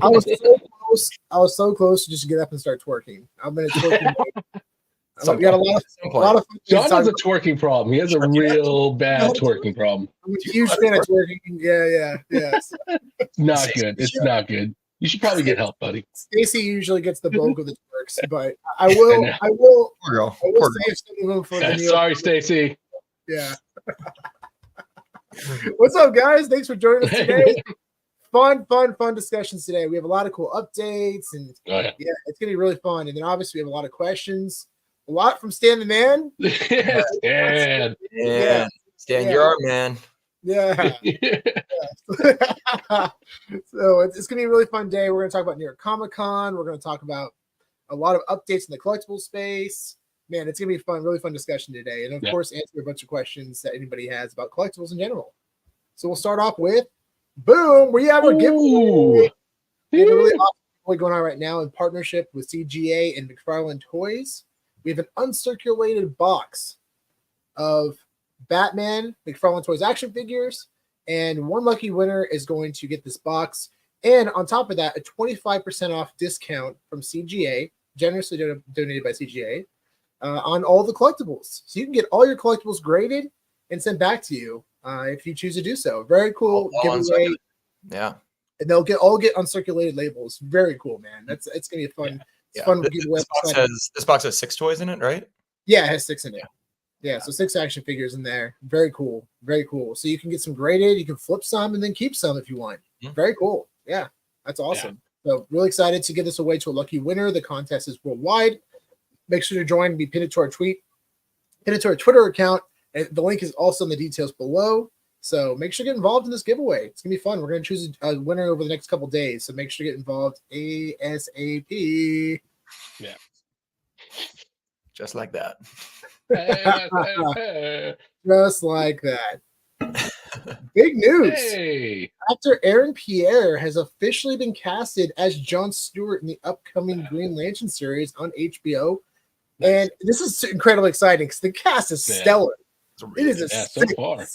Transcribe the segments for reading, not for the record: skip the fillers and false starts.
I was so close. I was so close to just get up and start twerking. I'm in a twerking mode. We got a lot of John has a twerking problem. He has a real bad twerking problem. I'm a huge fan of twerking. Yeah. It's not good. It's not good. You should probably get help, buddy. Stacy usually gets the bulk of the twerks, but I will save some of them for the New York. Sorry, Stacy. Yeah. What's up, guys? Thanks for joining us today. Fun discussions today. We have a lot of cool updates, and yeah, it's gonna be really fun. And then obviously we have a lot of questions. A lot from Stan the Man. Stan, you're our man. Yeah. So it's going to be a really fun day. We're going to talk about New York Comic Con. We're going to talk about a lot of updates in the collectible space. Man, it's going to be fun, really fun discussion today. And of course, answer a bunch of questions that anybody has about collectibles in general. So we'll start off with, boom, we have our giveaway. We have a really awesome giveaway going on right now in partnership with CGA and McFarlane Toys. We have an uncirculated box of Batman, McFarlane Toys action figures, and one lucky winner is going to get this box. And on top of that, a 25% off discount from CGA, generously donated by CGA, on all the collectibles. So you can get all your collectibles graded and sent back to you if you choose to do so. Very cool giveaway. Yeah. And they'll all get uncirculated labels. Very cool, man. It's gonna be a fun. Yeah. Fun giveaway. This box has 6 toys in it, right? Yeah, it has 6 in it. Yeah, so 6 action figures in there. Very cool. Very cool. So you can get some graded, you can flip some and then keep some if you want. Very cool. Yeah, that's awesome. Yeah. So really excited to give this away to a lucky winner. The contest is worldwide. Make sure to join and be pinned to our tweet, pinned to our Twitter account. And the link is also in the details below. So make sure to get involved in this giveaway. It's gonna be fun. We're gonna choose a winner over the next couple days. So make sure to get involved ASAP. Yeah. Just like that. Just like that. Big news. Hey. Actor Aaron Pierre has officially been casted as Jon Stewart in the upcoming Green Lantern series on HBO. And this is incredibly exciting because the cast is stellar. It is so far.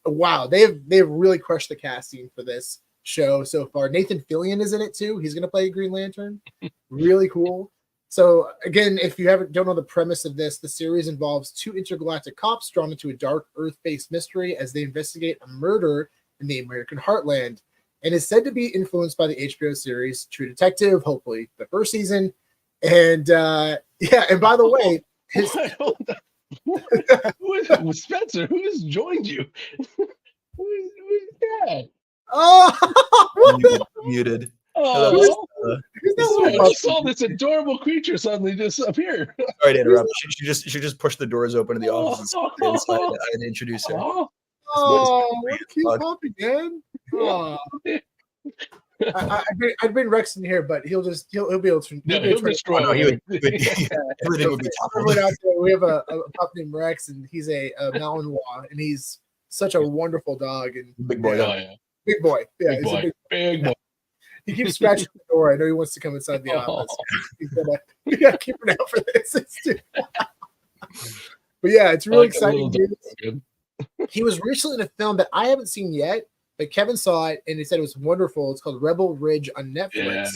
Wow, they've really crushed the casting for this show so far. Nathan Fillion is in it too. He's going to play Green Lantern. Really cool. So again, if you don't know the premise of this, the series involves 2 intergalactic cops drawn into a dark Earth-based mystery as they investigate a murder in the American heartland, and is said to be influenced by the HBO series True Detective. Hopefully, the first season. And and by the way, Spencer, who has joined you? Who's that? Oh, muted. I saw this adorable creature suddenly just appear. Sorry to interrupt. She just pushed the doors open to the office inside and introduce her. What a cute puppy, man. I'd bring Rex in here, but he'll be able to. He'll destroy. Everything would be toppled. We have a pup named Rex, and he's a Malinois, and he's such a wonderful dog. And big boy, big boy, yeah, big boy. He keeps scratching the door. I know he wants to come inside the office. We gotta keep him out for this. But yeah, it's really exciting. He was recently in a film that I haven't seen yet, but Kevin saw it and he said it was wonderful. It's called Rebel Ridge on Netflix. Yeah,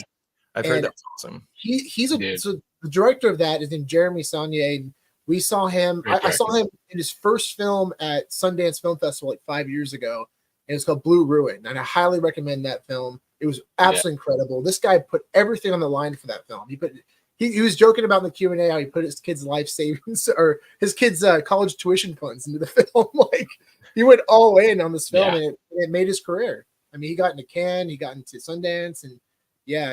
I've heard that's awesome. So the director of that is named Jeremy Saulnier. And we saw him. I saw him in his first film at Sundance Film Festival like 5 years ago, and it's called Blue Ruin. And I highly recommend that film. It was absolutely incredible. This guy put everything on the line for that film. He was joking about in the Q&A how he put his kids' life savings or his kids' college tuition funds into the film. Like he went all in on this film, and it made his career. I mean, he got into Cannes, he got into Sundance, and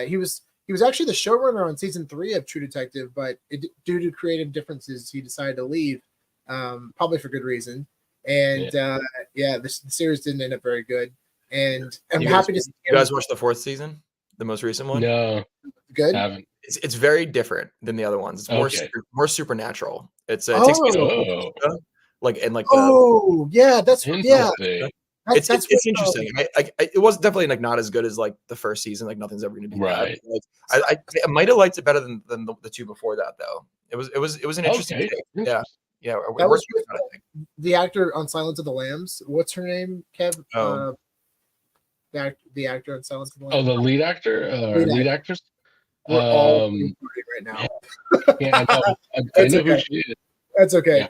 he was actually the showrunner on season 3 of True Detective, but due to creative differences, he decided to leave, probably for good reason. And the series didn't end up very good. And I'm happy to see you guys watch the 4th season, the most recent one. No, good. Haven't. It's very different than the other ones. It's more supernatural. It's takes place it's interesting. It was definitely like not as good as like the first season. Like nothing's ever going to be right. Like, I might have liked it better than the 2 before that though. It was an interesting take. Yeah. That was the actor on Silence of the Lambs. What's her name, Kev? the actor in Silence of the Oh, Lambs. the lead actor, lead actors. We're all recording right now. Yeah, I know. I know who she is. That's okay.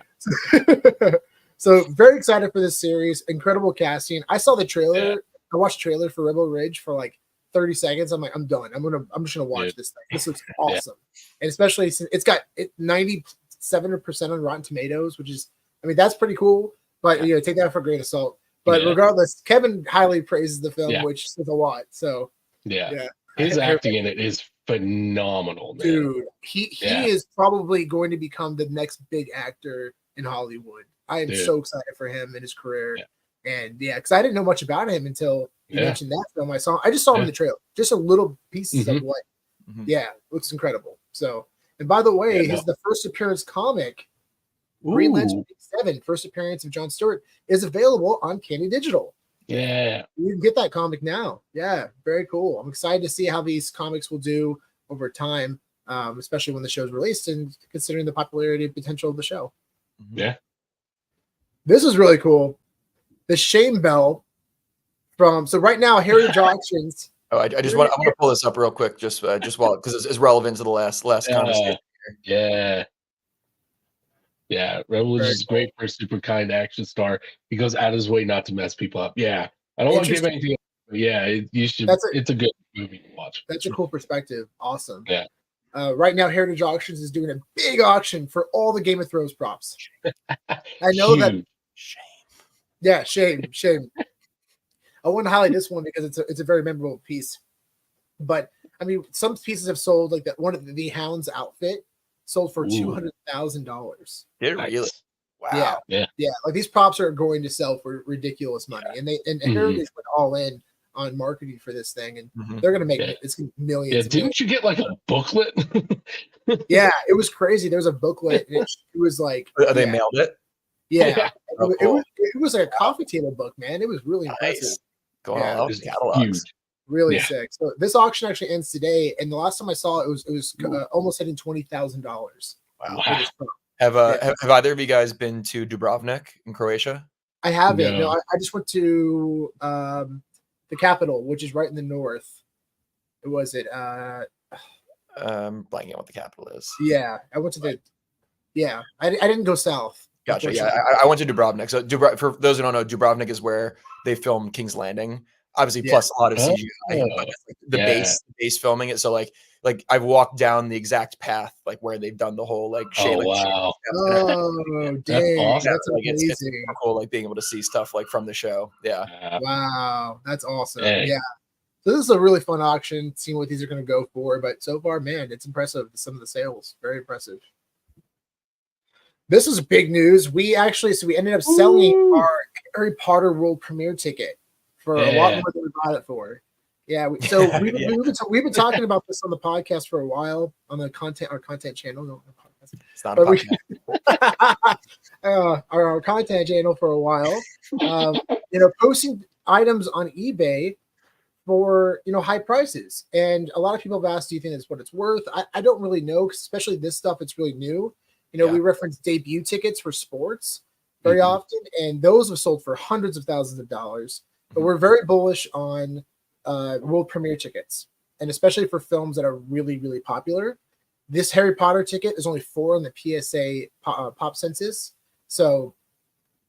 Yeah. So very excited for this series. Incredible casting. I saw the trailer. Yeah. I watched the trailer for Rebel Ridge for like 30 seconds. I'm like, I'm done. I'm just gonna watch this thing. This looks awesome. And especially since it's got 97% on Rotten Tomatoes, which is, I mean, that's pretty cool. But take that for a grain of salt. But regardless, Kevin highly praises the film, which says a lot. So his acting in it is phenomenal, man. Dude, he is probably going to become the next big actor in Hollywood. I am so excited for him and his career. And because I didn't know much about him until you mentioned that film. I just saw him in the trailer, just a little pieces of what. Yeah, looks incredible. So, and by the way, the first appearance comic, Green Lantern 7, first appearance of Jon Stewart, is available on Candy Digital. Yeah, you can get that comic now. Yeah, very cool. I'm excited to see how these comics will do over time, especially when the show's released, and considering the popularity and potential of the show. Yeah, this is really cool. The Shame Bell from right now Heritage Auctions. Oh, I want to pull this up real quick, just while, because it's relevant to the last conversation. Yeah, Rebel is great for a super kind action star. He goes out of his way not to mess people up. Yeah, I don't want to give anything. You should. It's a good movie to watch. That's a cool perspective. Awesome. Yeah. Right now, Heritage Auctions is doing a big auction for all the Game of Thrones props. I know that. Shame. Yeah, shame. I want to highlight this one because it's a very memorable piece. But I mean, some pieces have sold, like that one of the Hound's outfit sold for $200,000. Did it really? Wow. Yeah. Like these props are going to sell for ridiculous money, and Heritage went all in on marketing for this thing, and they're going to make it's millions. Yeah, didn't you get like a booklet? Yeah, it was crazy. There was a booklet, and it was like they mailed it. Yeah, Oh, cool. it was like a coffee table book, man. It was really impressive. Going all out with catalogs. Really sick. So this auction actually ends today, and the last time I saw it, it was almost hitting $20,000. Wow. Have either of you guys been to Dubrovnik in Croatia? I haven't. No, I just went to the capital, which is right in the north. Was it? Blanking on what the capital is. Yeah, I went to the. Yeah, I didn't go south. Gotcha. Yeah, I went to Dubrovnik. So for those who don't know, Dubrovnik is where they filmed King's Landing. Obviously, plus a lot of CGI, but the base filming it. So like I've walked down the exact path like where they've done the whole like shape. Wow! Dang, that's awesome. That's amazing. It's cool, like being able to see stuff like from the show. Yeah. Wow, that's awesome. Dang. Yeah. So this is a really fun auction. Seeing what these are going to go for, but so far, man, it's impressive. Some of the sales, very impressive. This is big news. We ended up selling our Harry Potter World Premiere ticket for a lot more than we bought it for. Yeah, we've been talking about this on the podcast for a while on our content channel. No, it's not a podcast. Our content channel for a while. Posting items on eBay for high prices, and a lot of people have asked, "Do you think that's what it's worth?" I don't really know, especially this stuff. It's really new. We reference debut tickets for sports very often, and those have sold for hundreds of thousands of dollars. But we're very bullish on world premiere tickets, and especially for films that are really, really popular. This Harry Potter ticket is only 4 on the PSA pop census, so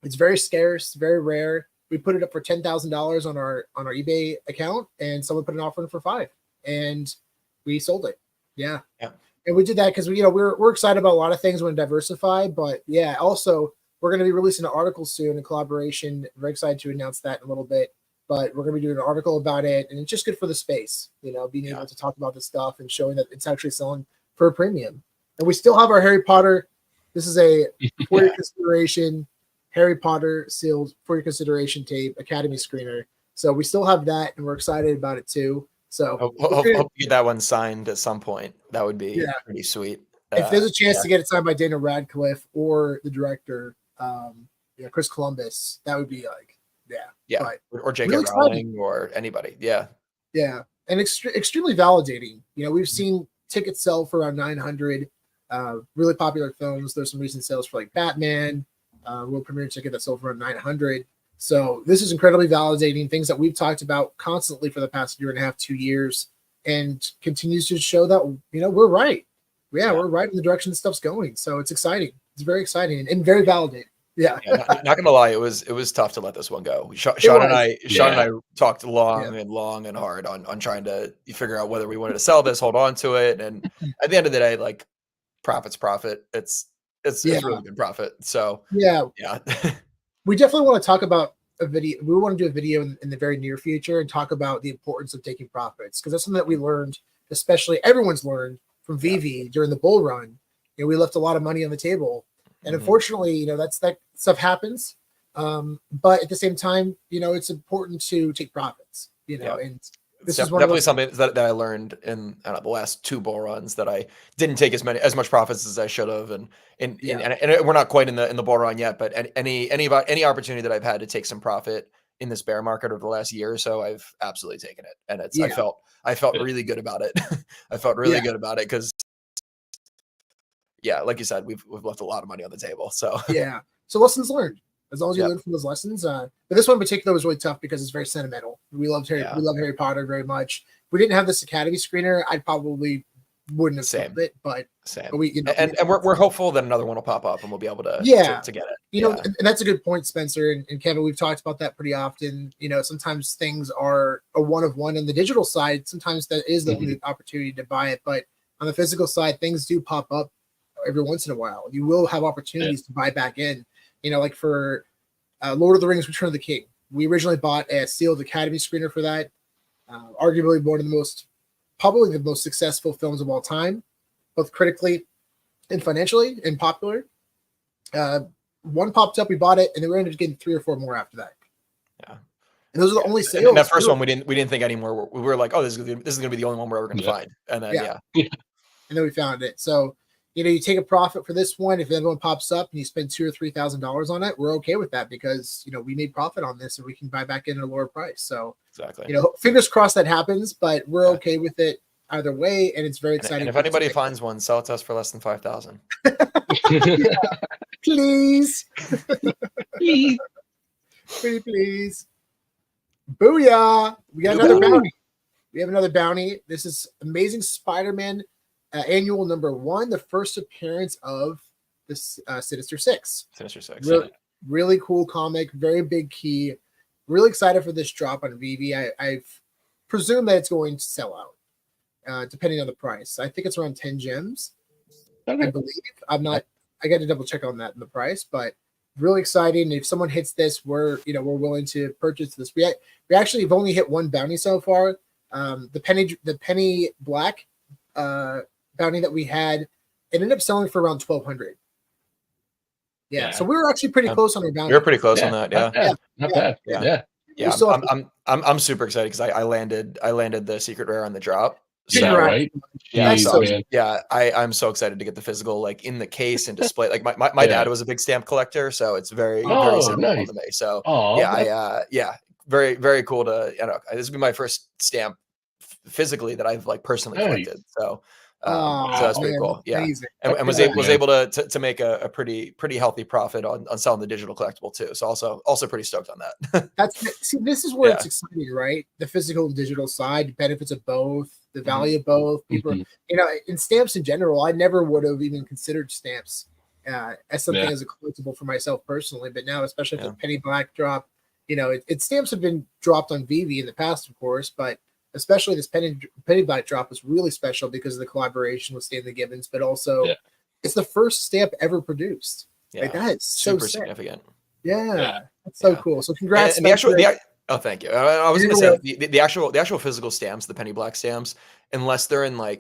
it's very scarce, very rare. We put it up for $10,000 on our eBay account, and someone put an offer in for $5,000, and we sold it. Yeah. And we did that because we're excited about a lot of things. We want to diversify, but also we're going to be releasing an article soon in collaboration. Very excited to announce that in a little bit, but we're going to be doing an article about it, and it's just good for the space, being able to talk about this stuff and showing that it's actually selling for a premium. And we still have our Harry Potter. This is a for your consideration Harry Potter sealed for your consideration tape Academy screener. So we still have that, and we're excited about it too. So hope you get that one signed at some point. That would be pretty sweet. If there's a chance to get it signed by Daniel Radcliffe or the director, Chris Columbus, that would be like, or J.K. Rowling or anybody. Yeah. And extremely validating. We've seen tickets sell for around 900. Really popular films. There's some recent sales for like Batman, world premiere ticket that sold for around 900. So this is incredibly validating, things that we've talked about constantly for the past 1.5, 2 years, and continues to show that, we're right. Yeah, we're right in the direction stuff's going. So it's exciting. It's very exciting and very validating. Yeah. Not gonna lie, it was tough to let this one go. Sean and I talked long and hard on trying to figure out whether we wanted to sell this, hold on to it, and at the end of the day, like, profit's profit. It's really good profit. So yeah. We definitely want to talk about a video. We want to do a video in the very near future and talk about the importance of taking profits, because that's something that we learned, especially everyone's learned from VeVe during the bull run. We left a lot of money on the table. And unfortunately, that stuff happens. But at the same time, it's important to take profits, and this is definitely something that I learned in the last 2 bull runs, that I didn't take as much profits as I should have. And we're not quite in the bull run yet, but any opportunity that I've had to take some profit in this bear market over the last year or so, I've absolutely taken it. And I felt really good about it. I felt really good about it, because like you said, we've left a lot of money on the table. So so lessons learned. As long as you learn from those lessons. But this one in particular was really tough because it's very sentimental. We love Harry Potter very much. If we didn't have this Academy screener, I probably wouldn't have sold it. But we, and we're hopeful that another one will pop up and we'll be able to get it. And that's a good point, Spencer and Kevin. We've talked about that pretty often. Sometimes things are a one of one on the digital side. Sometimes that is the only opportunity to buy it. But on the physical side, things do pop up every once in a while. You will have opportunities to buy back in. Like for Lord of the Rings: Return of the King, we originally bought a sealed Academy screener for that. Arguably one of probably the most successful films of all time, both critically and financially and popular. One popped up, we bought it, and then we ended up getting 3 or 4 more after that. Yeah, and those are the only sales. And that first one, we didn't think anymore. We were like, oh, this is going to be the only one we're ever going to find. And then and then we found it. So. You take a profit for this one. If the other one pops up and you spend $2,000 or $3,000 on it, we're okay with that, because we made profit on this and we can buy back in at a lower price. So exactly, fingers crossed that happens, but we're okay with it either way, and it's very exciting. And if anybody finds one, sell it to us for less than $5,000. Please, please, please. Booyah! We got another bounty. We have another bounty. This is Amazing Spider-Man. Annual #1, the first appearance of this Sinister Six. Really cool comic, very big key. Really excited for this drop on VeVe. I presume that it's going to sell out, depending on the price. I think it's around 10 gems. I believe. I'm not. I got to double check on that in the price, but really exciting. If someone hits this, we're willing to purchase this. We actually have only hit 1 bounty so far. The penny black. Bounty that we had, it ended up selling for around 1,200. So we were actually pretty close on our bounty. We were pretty close on that. Not bad. I'm super excited because I landed the secret rare on the drop. So, right? I'm so excited to get the physical, like, in the case and display. Like my dad was a big stamp collector, so it's very sentimental to me. So very, very cool to this will be my first stamp physically that I've personally collected. So that's pretty cool. Yeah. And was able to make a pretty healthy profit on selling the digital collectible too. So also pretty stoked on that. This is where it's exciting, right? The physical and digital side, benefits of both, the value of both. People, in stamps in general, I never would have even considered stamps as something as a collectible for myself personally. But now, especially with the penny black drop, stamps have been dropped on VeVe in the past, of course, but especially this penny black drop was really special because of the collaboration with Stanley Gibbons, but also it's the first stamp ever produced. That is super significant. That's so cool. So congrats. And thank you. I was going to say the actual physical stamps, the penny black stamps, unless they're in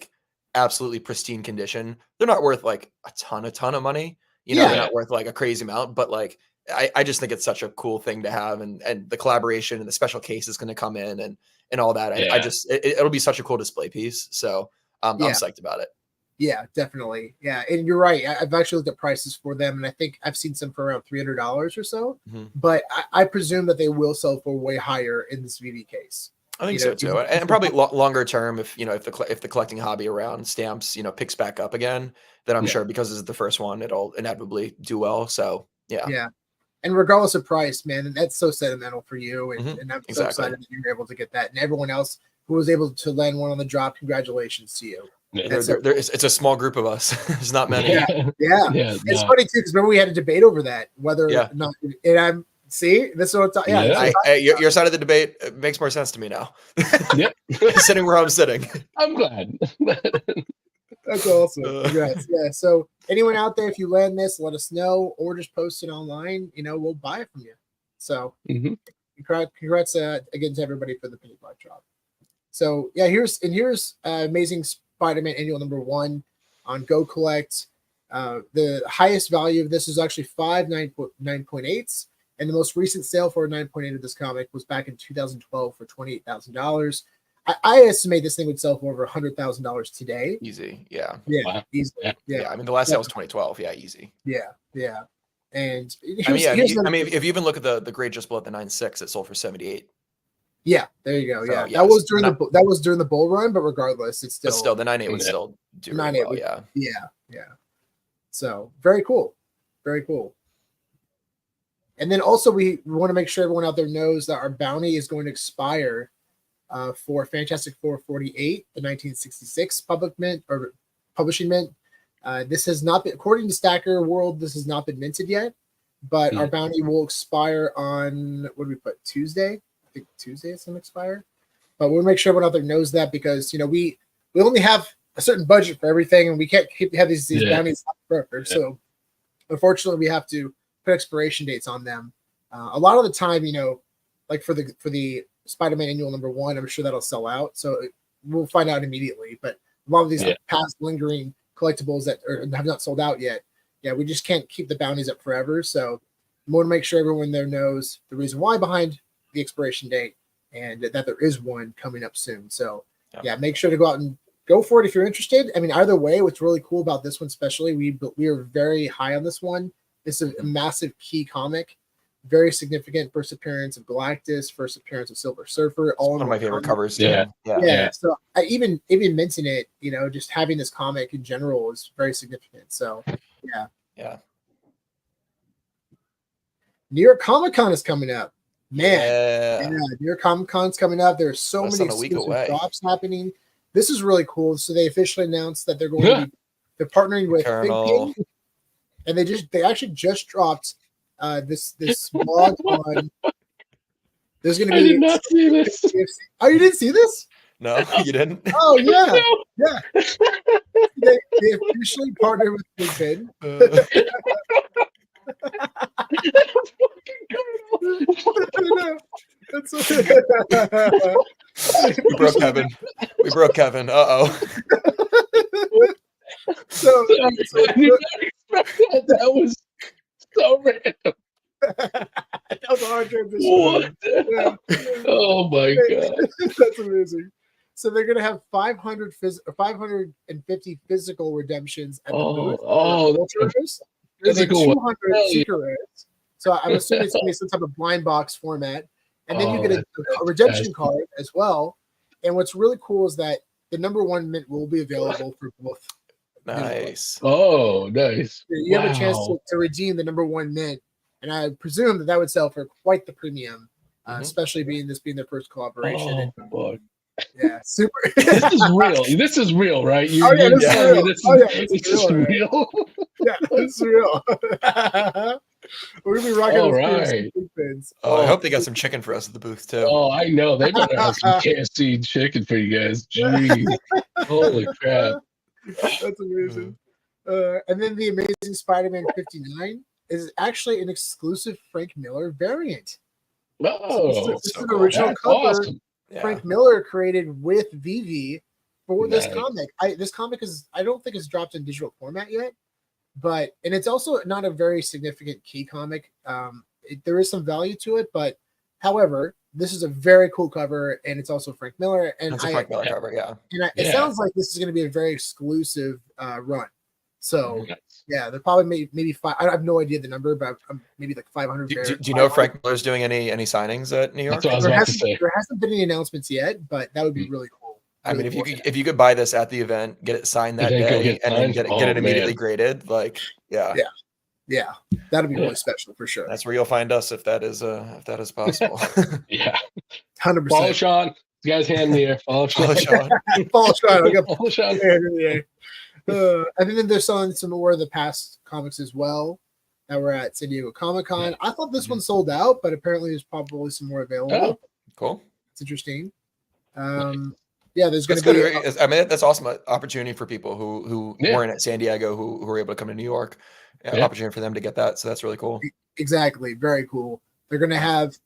absolutely pristine condition, they're not worth a ton of money. They're not worth a crazy amount, but I just think it's such a cool thing to have, and the collaboration and the special case is going to come in and all that. It'll be such a cool display piece. So I'm psyched about it. Yeah, definitely. Yeah. And you're right. I've actually looked at prices for them, and I think I've seen some for around $300 or so, but I presume that they will sell for way higher in this VeVe case. I think so too. And probably longer term, if the collecting hobby around stamps, picks back up again, then I'm sure, because this is the first one, it'll inevitably do well. So yeah. And regardless of price, man, that's so sentimental for you. And I'm so Exactly. excited that you were able to get that. And everyone else who was able to land one on the drop, congratulations to you. Yeah. It's a small group of us. There's not many. Yeah. It's funny too, because remember we had a debate over that, whether or not, and I'm see this is what Your side of the debate makes more sense to me now. Sitting where I'm sitting. I'm glad. That's awesome. Congrats. Yeah. So anyone out there, if you land this, let us know, or just post it online. We'll buy it from you. So congrats again to everybody for the penny block drop. So yeah, here's Amazing Spider-Man Annual #1 on Go Collect. The highest value of this is actually 9.8s, and the most recent sale for a 9.8 of this comic was back in 2012 for $28,000. I estimate this thing would sell for over $100,000 today. Easy, yeah. Wow. Easily. Yeah. I mean, the last sale was 2012. Yeah, easy. Yeah. And if you even look at the grade just below the 9.6, it sold for 78. Yeah, there you go. So, yeah, that was during the bull run, but regardless, it's still the 9.8 would still do really well. Yeah. So very cool. And then also we want to make sure everyone out there knows that our bounty is going to expire for Fantastic Four 48, the 1966 publishing mint. This has not been, according to Stacker World, this has not been minted yet, but our bounty will expire on, what did we put, Tuesday? I think Tuesday it's going to expire. But we'll make sure everyone out there knows that, because we only have a certain budget for everything, and we can't have these bounties forever. So unfortunately, we have to put expiration dates on them. A lot of the time, like for the Spider-Man Annual #1, I'm sure that'll sell out. So we'll find out immediately. But a lot of these past lingering collectibles that have not sold out yet, we just can't keep the bounties up forever. So we want to make sure everyone there knows the reason why behind the expiration date, and that there is one coming up soon. So make sure to go out and go for it if you're interested. I mean, either way, what's really cool about this one, especially, we are very high on this one. It's a massive key comic. Very significant first appearance of Galactus, first appearance of Silver Surfer. All one of my favorite covers. Yeah. So I even minting it, just having this comic in general is very significant. So yeah. New York Comic Con is coming up, man. New York Comic Con's coming up. There's so many exclusive drops happening. This is really cool. So they officially announced that they're going to be partnering with Figpin, and they actually just dropped this blog on. There's going to be. I did not see this. Oh, you didn't see this? No, you didn't. Oh yeah, yeah. They officially partnered with Figpin. We broke Kevin. Uh-oh. So that was so random. That was a hard transition. What? Yeah. Oh my god, that's amazing. So they're gonna have 550 physical redemptions at the booth. Physical 200 secret rares. So I'm assuming it's gonna be some type of blind box format, and then you get a redemption card as well. And what's really cool is that the #1 mint will be available for both. Nice. Oh, nice. You have a chance to redeem the #1 mint, and I presume that would sell for quite the premium, especially being their first collaboration. Oh, yeah, super. This is real. This is real, right? This is real. Yeah, this is real. We're gonna be rocking those pins. I hope they got some chicken for us at the booth too. Oh, I know they better have some KFC chicken for you guys. Jeez, holy crap! That's amazing. And then the Amazing Spider-Man 59 is actually an exclusive Frank Miller variant. Oh, this is an original cover. Awesome. Frank Miller created with VeVe for this comic. This comic I don't think it's dropped in digital format yet, and it's also not a very significant key comic. There is some value to it, but however, this is a very cool cover, and it's also Frank Miller. And it's a Frank Miller cover, yeah. And it sounds like this is going to be a very exclusive run. So they're probably maybe five. I have no idea the number, but maybe like 500. Do you know if Frank Miller's doing any signings at New York? That's what I was about to say. There hasn't been any announcements yet, but that would be really cool. I mean, if you could buy this at the event, get it signed that day, and then get it immediately graded, Yeah, that'd be really special for sure. That's where you'll find us if that is possible. Yeah, 100%. Follow Sean. You guys hand me here. Follow Sean. Follow Sean. I got Follow Sean. And then they're selling some more of the past comics as well that were at San Diego Comic-Con. Yeah. I thought this one sold out, but apparently there's probably some more available. Oh, cool. It's interesting. Nice. Yeah, there's going to be. Good. I mean, that's awesome opportunity for people who weren't at San Diego who were able to come to New York. Opportunity for them to get that. So that's really cool. Exactly. Very cool. They're gonna have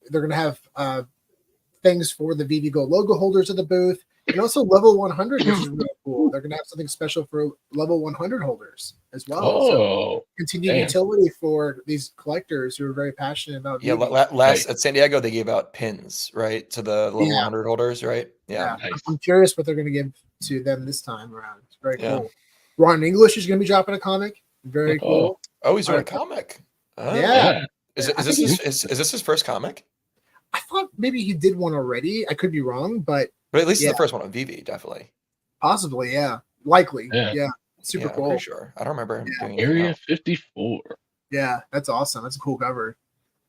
things for the VeVe Go logo holders at the booth, and also level 100, which is really cool. They're gonna have something special for level 100 holders as well. Oh, so continued utility for these collectors who are very passionate about. Yeah, last at San Diego they gave out pins, right, to the level 100 holders, right? Yeah. Nice. I'm curious what they're gonna give to them this time around. It's very cool. Ron English is gonna be dropping a comic. Very cool. Oh, he's doing a comic. Oh. Yeah. Is this his first comic? I thought maybe he did one already. I could be wrong, but at least it's the first one on VeVe, definitely. Possibly, yeah. Likely. Yeah. Super cool. Pretty sure. I don't remember him doing Area 54. Yeah, that's awesome. That's a cool cover.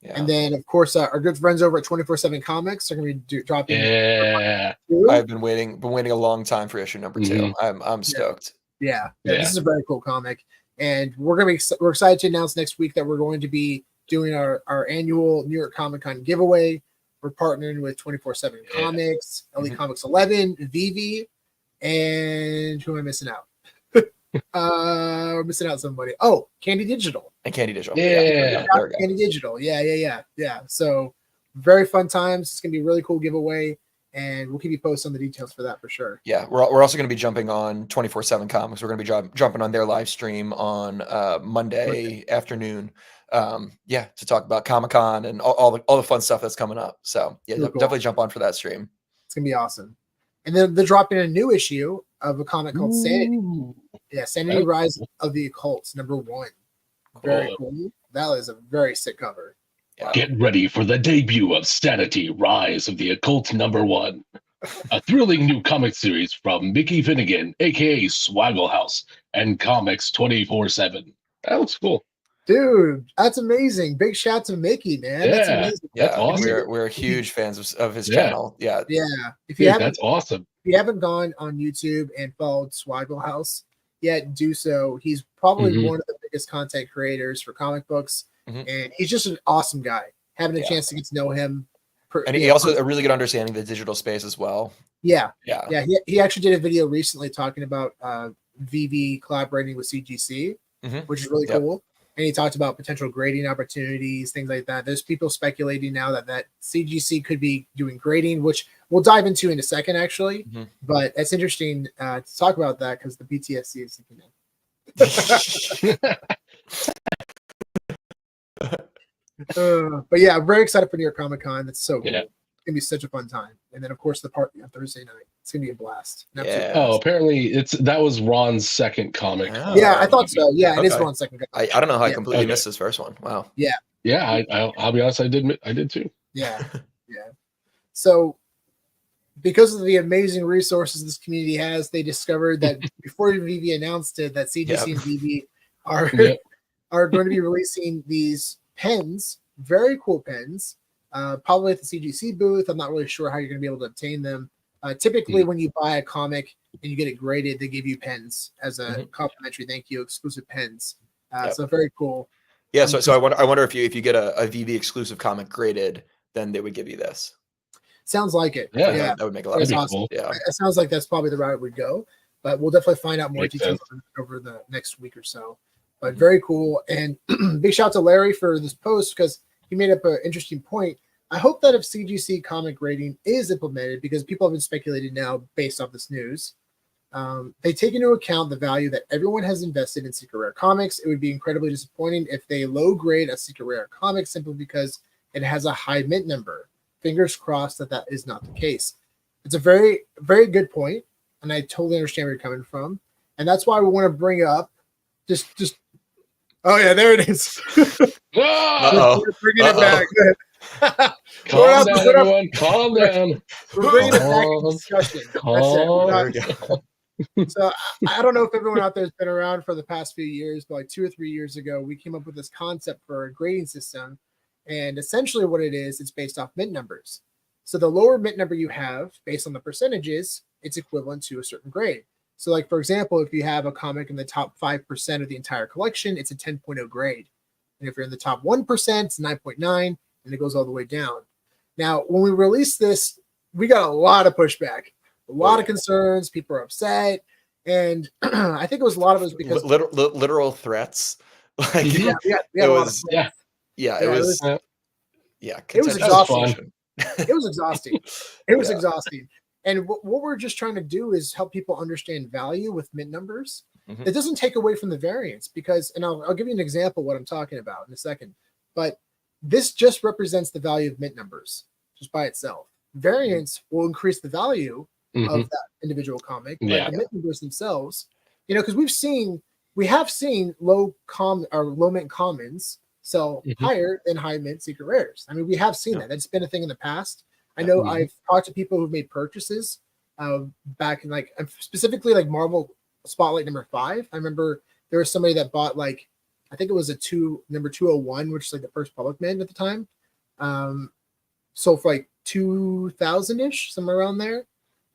Yeah. And then, of course, our good friends over at 24/7 Comics are going to be dropping. Yeah. I've been waiting a long time for issue number 2. I'm stoked. Yeah. This is a very cool comic. And we're excited to announce next week that we're going to be doing our annual New York Comic Con giveaway. We're partnering with 24/7 Comics, LA Comics 11, VeVe, and who am I missing out? We're missing out somebody. Oh, Candy Digital. And Candy Digital. Yeah. Candy Digital. Yeah. So very fun times. It's gonna be a really cool giveaway. And we'll keep you posted on the details for that for sure. Yeah, we're also going to be jumping on 24/7 Comics. We're going to be jumping on their live stream on Monday afternoon. To talk about Comic-Con and all the fun stuff that's coming up. So definitely jump on for that stream. It's gonna be awesome. And then they're dropping a new issue of a comic called Sanity. Yeah, Sanity Rise of the Occult, number 1. Very cool. That is a very sick cover. Yeah. Get ready for the debut of Sanity Rise of the Occult number 1. A thrilling new comic series from Mickey Finnegan, aka Swaggle House, and Comics 24/7. That looks cool. Dude, that's amazing. Big shout to Mickey, man. That's amazing. That's awesome. We're huge fans of his channel. Yeah. That's awesome. If you haven't gone on YouTube and followed Swaggle House yet, do so. He's probably one of the biggest content creators for comic books. And he's just an awesome guy. Having a chance to get to know him. And he also a really good understanding of the digital space as well. Yeah. He actually did a video recently talking about VeVe collaborating with CGC, which is really cool. And he talked about potential grading opportunities, things like that. There's people speculating now that CGC could be doing grading, which we'll dive into in a second, actually. But it's interesting to talk about that because the BTSC is thinking but yeah, I'm very excited for New York Comic Con. That's so cool. It's gonna be such a fun time. And then of course the party on Thursday night. It's gonna be a blast. Apparently that was Ron's second comic. Yeah, I thought so. Yeah, it is Ron's second comic. I don't know how I completely missed his first one. Wow. Yeah. I'll be honest, I did too. Yeah. So because of the amazing resources this community has, they discovered that before VeVe announced it, that CGC and VeVe are going to be releasing these pens, very cool pens, probably at the CGC booth. I'm not really sure how you're going to be able to obtain them. Typically, when you buy a comic and you get it graded, they give you pens as a complimentary thank you, exclusive pens. So very cool. Yeah. So I wonder if you get a VeVe exclusive comic graded, then they would give you this. Sounds like it. Yeah. That would make a lot of sense. Cool. Yeah. It sounds like that's probably the route it would go, but we'll definitely find out more details over the next week or so. But very cool. And big shout out to Larry for this post because he made up an interesting point. I hope that if CGC comic grading is implemented, because people have been speculating now based off this news, they take into account the value that everyone has invested in Secret Rare comics. It would be incredibly disappointing if they low grade a Secret Rare comic simply because it has a high mint number. Fingers crossed that is not the case. It's a very, very good point, and I totally understand where you're coming from. And that's why we want to bring up just oh yeah, there it is. We're bringing it back. Calm down, everyone. Calm down. We're bringing it back in discussion. So I don't know if everyone out there has been around for the past few years, but like 2 or 3 years ago, we came up with this concept for a grading system. And essentially what it is, it's based off mint numbers. So the lower mint number you have based on the percentages, it's equivalent to a certain grade. So like, for example, if you have a comic in the top 5% of the entire collection, it's a 10.0 grade. And if you're in the top 1%, it's 9.9, and it goes all the way down. Now, when we released this, we got a lot of pushback, a lot of concerns. People are upset. And I think it was a lot of us because literal threats. Like, we had a lot of threats. It was exhausting. It was exhausting. It was exhausting. And what we're just trying to do is help people understand value with mint numbers. It doesn't take away from the variance because, and I'll give you an example of what I'm talking about in a second, but this just represents the value of mint numbers just by itself. Variance will increase the value of that individual comic, but the mint numbers themselves, because we have seen low mint commons sell higher than high mint secret rares. I mean, we have seen that. That's been a thing in the past. I know I've talked to people who've made purchases back in specifically like Marvel Spotlight number 5. I remember there was somebody that bought I think it was number 201, which is like the first public mint at the time. Sold for like 2,000-ish, somewhere around there.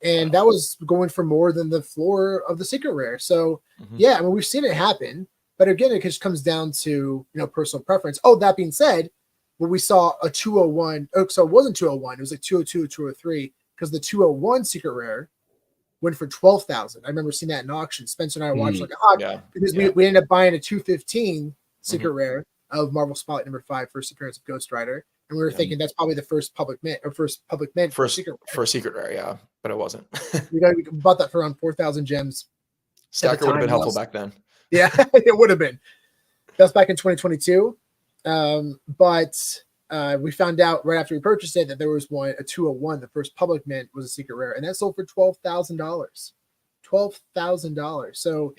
And that was going for more than the floor of the secret rare. So I mean, we've seen it happen. But again, it just comes down to personal preference. Oh, that being said, when we saw a 201, so it wasn't 201, it was like 202 or 203, because the 201 secret rare went for 12,000. I remember seeing that in auction. Spencer and I watched because we ended up buying a 215 secret rare of Marvel Spotlight number 5, first appearance of Ghost Rider, and we were thinking that's probably the first public mint for secret rare. But it wasn't. we bought that for around 4,000 gems. Stacker would have been helpful back then. Yeah, it would have been. That was back in 2022. But we found out right after we purchased it that there was a 201. The first public mint was a secret rare, and that sold for $12,000. $12,000. So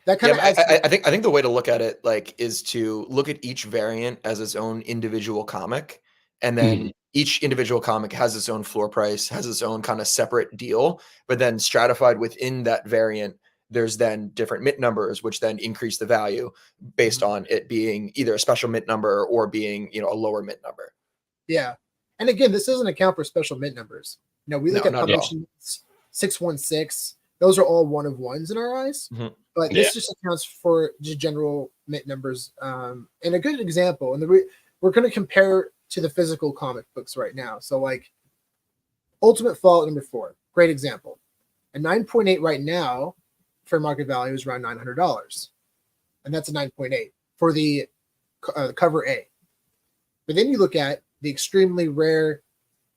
that kind of. I think the way to look at it is to look at each variant as its own individual comic, and then each individual comic has its own floor price, has its own kind of separate deal, but then stratified within that variant, there's then different mint numbers, which then increase the value based on it being either a special mint number or being, a lower mint number. Yeah. And again, this doesn't account for special mint numbers. We look at publishing 616. Those are all 1 of 1s in our eyes, but this just accounts for just general mint numbers. And a good example, and we're going to compare to the physical comic books right now. So like Ultimate Fallout number 4, great example. A 9.8 right now, fair market value is around $900, and that's a 9.8 for the cover A. But then you look at the extremely rare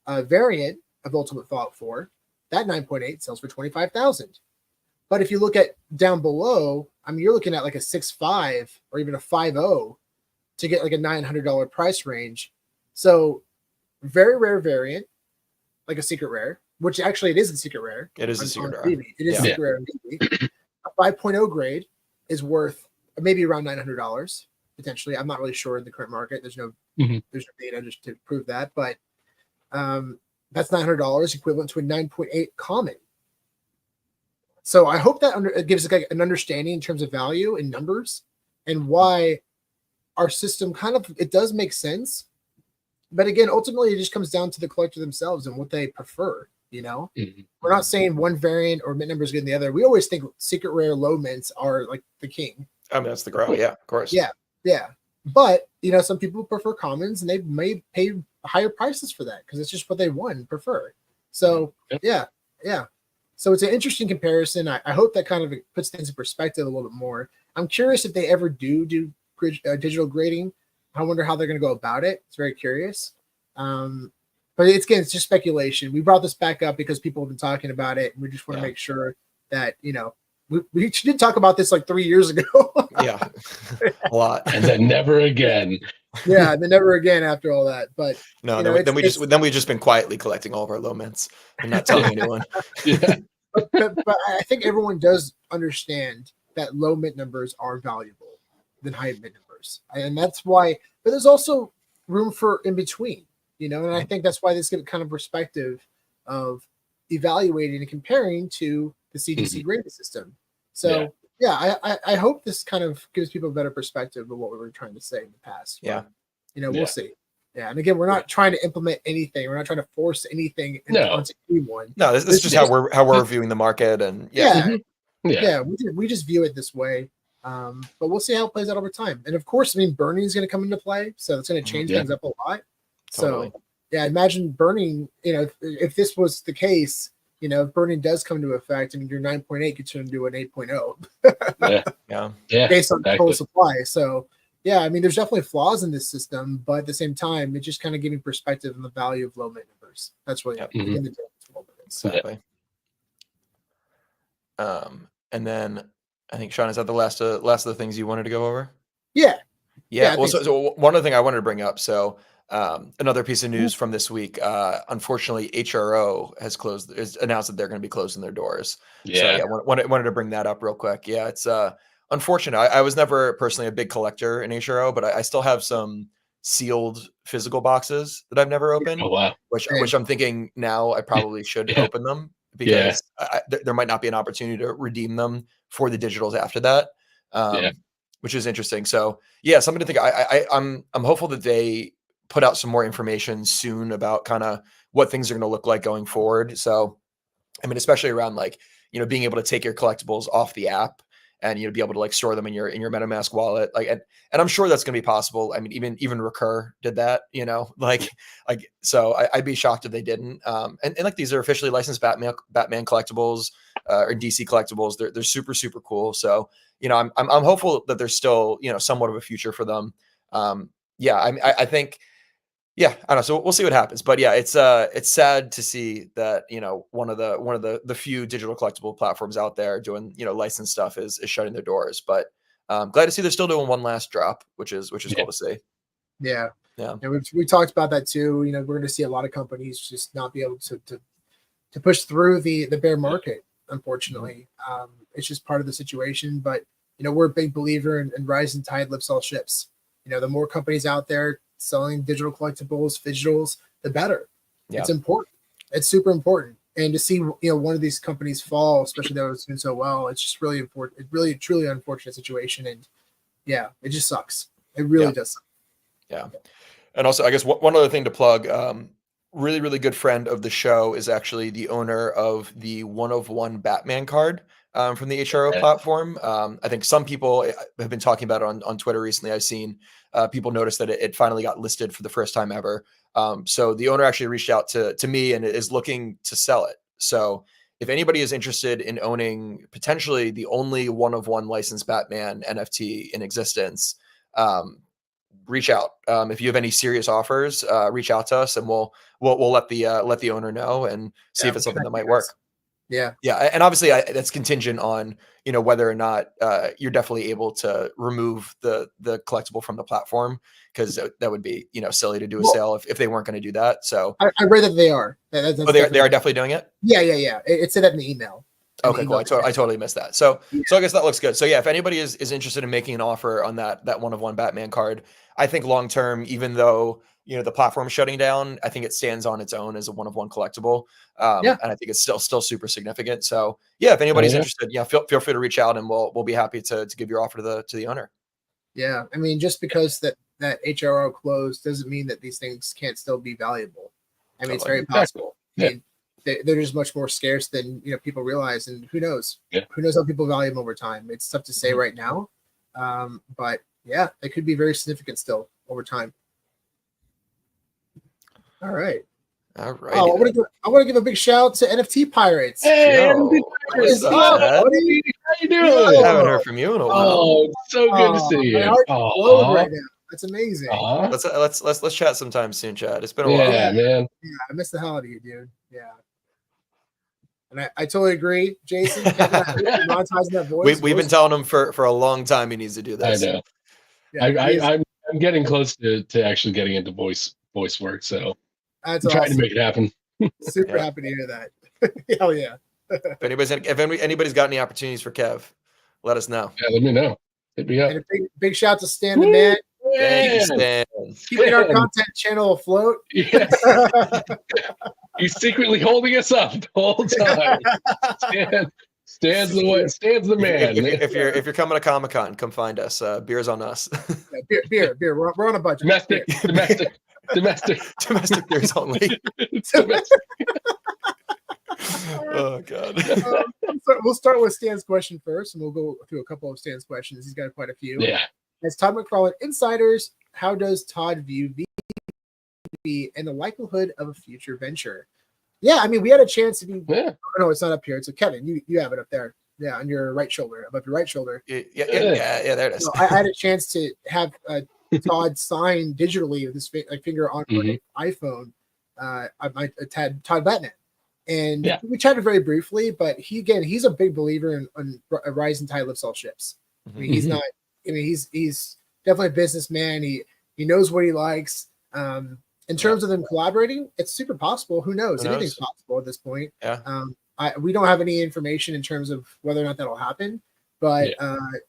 variant of Ultimate Fallout 4, that 9.8 sells for $25,000. But if you look at down below, I mean, you're looking at like a 6.5 or even a 5.0 to get like a $900 price range. So very rare variant, like a secret rare, which actually it is a secret rare. It is a secret rare. VeVe. It is a secret rare in VeVe. A 5.0 grade is worth maybe around $900 potentially. I'm not really sure in the current market. There's no data just to prove that, but that's $900 equivalent to a 9.8 common. So I hope that gives an understanding in terms of value and numbers and why our system it does make sense. But again, ultimately, it just comes down to the collector themselves and what they prefer. We're not saying one variant or mint number is good than the other. We always think secret rare low mints are like the king. I mean, that's the grow. Yeah, of course. Yeah. But some people prefer commons, and they may pay higher prices for that because it's just what they want and prefer. So yeah. So it's an interesting comparison. I hope that kind of puts things in perspective a little bit more. I'm curious if they ever do digital grading. I wonder how they're going to go about it. It's very curious. But it's just speculation. We brought this back up because people have been talking about it. And we just want to make sure that, we did talk about this like 3 years ago. A lot. And then never again. Yeah, and then never again after all that. But then we've just been quietly collecting all of our low mints and not telling anyone. But I think everyone does understand that low mint numbers are valuable than high mint numbers. And that's why, but there's also room for in between. And I think that's why this gives kind of perspective of evaluating and comparing to the CGC grading system. So I hope this kind of gives people a better perspective of what we were trying to say in the past. Yeah. But, we'll see. Yeah, and again, we're not trying to implement anything. We're not trying to force anything onto anyone. No, this is just how we're viewing the market, and we just view it this way. But we'll see how it plays out over time. And of course, I mean, burning is going to come into play, so it's going to change things up a lot. Totally. So imagine burning. If this was the case, if burning does come into effect, and your 9.8 gets turned into an 8.0. Based on total supply. So. Yeah, I mean, there's definitely flaws in this system, but at the same time, it's just kind of giving perspective on the value of low mint numbers. That's really in the exactly. And then I think Sean, is that the last of the things you wanted to go over? Yeah. Well, so one other thing I wanted to bring up. So another piece of news from this week. Unfortunately, HRO has announced that they're going to be closing their doors. Wanted to bring that up real quick. Yeah, it's unfortunate. I was never personally a big collector in HRO, but I still have some sealed physical boxes that I've never opened. Oh, wow. Which I'm thinking now I probably should open them, because there might not be an opportunity to redeem them for the digitals after that, which is interesting. So something to think. I'm hopeful that they put out some more information soon about kind of what things are going to look like going forward. So, I mean, especially around being able to take your collectibles off the app and be able to store them in your MetaMask wallet, and I'm sure that's going to be possible. I mean, even Recur did that, so I'd be shocked if they didn't. And these are officially licensed Batman collectibles or DC collectibles. They're super, super cool. So I'm hopeful that there's still somewhat of a future for them. I think. Yeah, I don't know. So we'll see what happens, but it's sad to see that one of the few digital collectible platforms out there doing licensed stuff is shutting their doors. But glad to see they're still doing one last drop, which is cool to see. Yeah. And we talked about that too. We're going to see a lot of companies just not be able to push through the bear market. Unfortunately, it's just part of the situation. But we're a big believer in rising tide lifts all ships. The more companies out there selling digital collectibles, digitals, the better. It's important. It's super important. And to see one of these companies fall, especially though it's doing so well, it's just really important. It's really truly unfortunate situation, and it just sucks. It really does suck. Yeah. And also, I guess one other thing to plug, really, really good friend of the show is actually the owner of the 1 of 1 Batman card from the HRO platform. I think some people have been talking about it on Twitter recently. I've seen people notice that it finally got listed for the first time ever. So the owner actually reached out to me and is looking to sell it. So if anybody is interested in owning potentially the only 1 of 1 licensed Batman NFT in existence, reach out. If you have any serious offers, reach out to us, and we'll let the owner know and see if it's something that might work. Yeah. And obviously that's contingent on, whether or not you're definitely able to remove the collectible from the platform, because that would be, silly to do a sale if they weren't going to do that. So I read that they are. They are definitely doing it? Yeah. It said that in the email. Okay, cool. I totally missed that. So I guess that looks good. So if anybody is interested in making an offer on that 1 of 1 Batman card, I think long term, even though the platform is shutting down, I think it stands on its own as a 1 of 1 collectible. And I think it's still super significant. So if anybody's interested, feel free to reach out, and we'll be happy to give your offer to the owner. Yeah, I mean, just because that HRO closed doesn't mean that these things can't still be valuable. I mean, It's very possible. I mean, they're just much more scarce than people realize, and who knows? Who knows how people value them over time? It's tough to say right now, but they could be very significant still over time. All right. Oh, I want to give a big shout out to NFT Pirates. Hey, how you doing? I haven't heard from you in a while. Oh, it's so good to see you. My heart's exploding right now. That's amazing. Let's chat sometime soon, Chad. It's been a while. Yeah, man. Yeah, I miss the hell out of you, dude. Yeah. And I totally agree, Jason. Monetizing that voice. We've been telling him for a long time he needs to do this. I know. Yeah, I'm getting close to actually getting into voice work, so that's I'm trying to make it happen. Super happy to hear that. Hell yeah. If anybody's got any opportunities for Kev, let us know. Yeah, let me know. Hit me up. And a big shout out to Stan the Man. Thank you, Stan. Keeping our content channel afloat. Yes. He's secretly holding us up the whole time. Stan's the man. If you're coming to Comic-Con, come find us. Beer's on us. Yeah, beer. We're on a budget. Domestic beers only. Domestic. Oh God. So we'll start with Stan's question first, and we'll go through a couple of Stan's questions. He's got quite a few. Yeah. As Todd McFarlane Insiders, how does Todd view VeVe and the likelihood of a future venture? Yeah, I mean, we had a chance to be. Yeah. Oh, no, it's not up here. So Kevin, you have it up there. Yeah, on your right shoulder, above your right shoulder. Yeah, there it is. So I had a chance to have Todd sign digitally with his finger on my iPhone. Todd Batman. And we chatted very briefly, but he's a big believer in a rising tide lifts all ships. I mean, he's not. I mean, he's definitely a businessman. He knows what he likes. In terms of them collaborating, it's super possible. Who knows? Anything's possible at this point. Yeah. We don't have any information in terms of whether or not that'll happen. But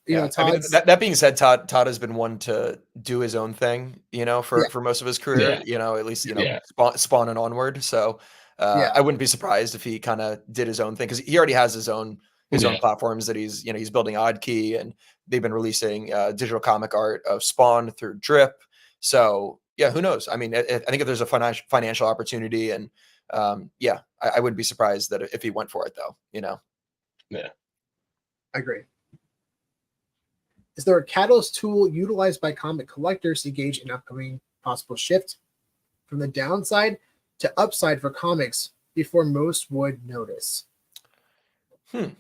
you know, I mean, that being said, Todd has been one to do his own thing, you know, for most of his career, you know, at least Spawn and onward. So I wouldn't be surprised if he kind of did his own thing, because he already has his own platforms that he's building Oddkey, and they've been releasing digital comic art of Spawn through Drip. So yeah, who knows? I mean, I think if there's a financial opportunity, and I wouldn't be surprised that if he went for it, though, you know. Yeah, I agree. Is there a catalyst tool utilized by comic collectors to gauge an upcoming possible shift from the downside to upside for comics before most would notice? I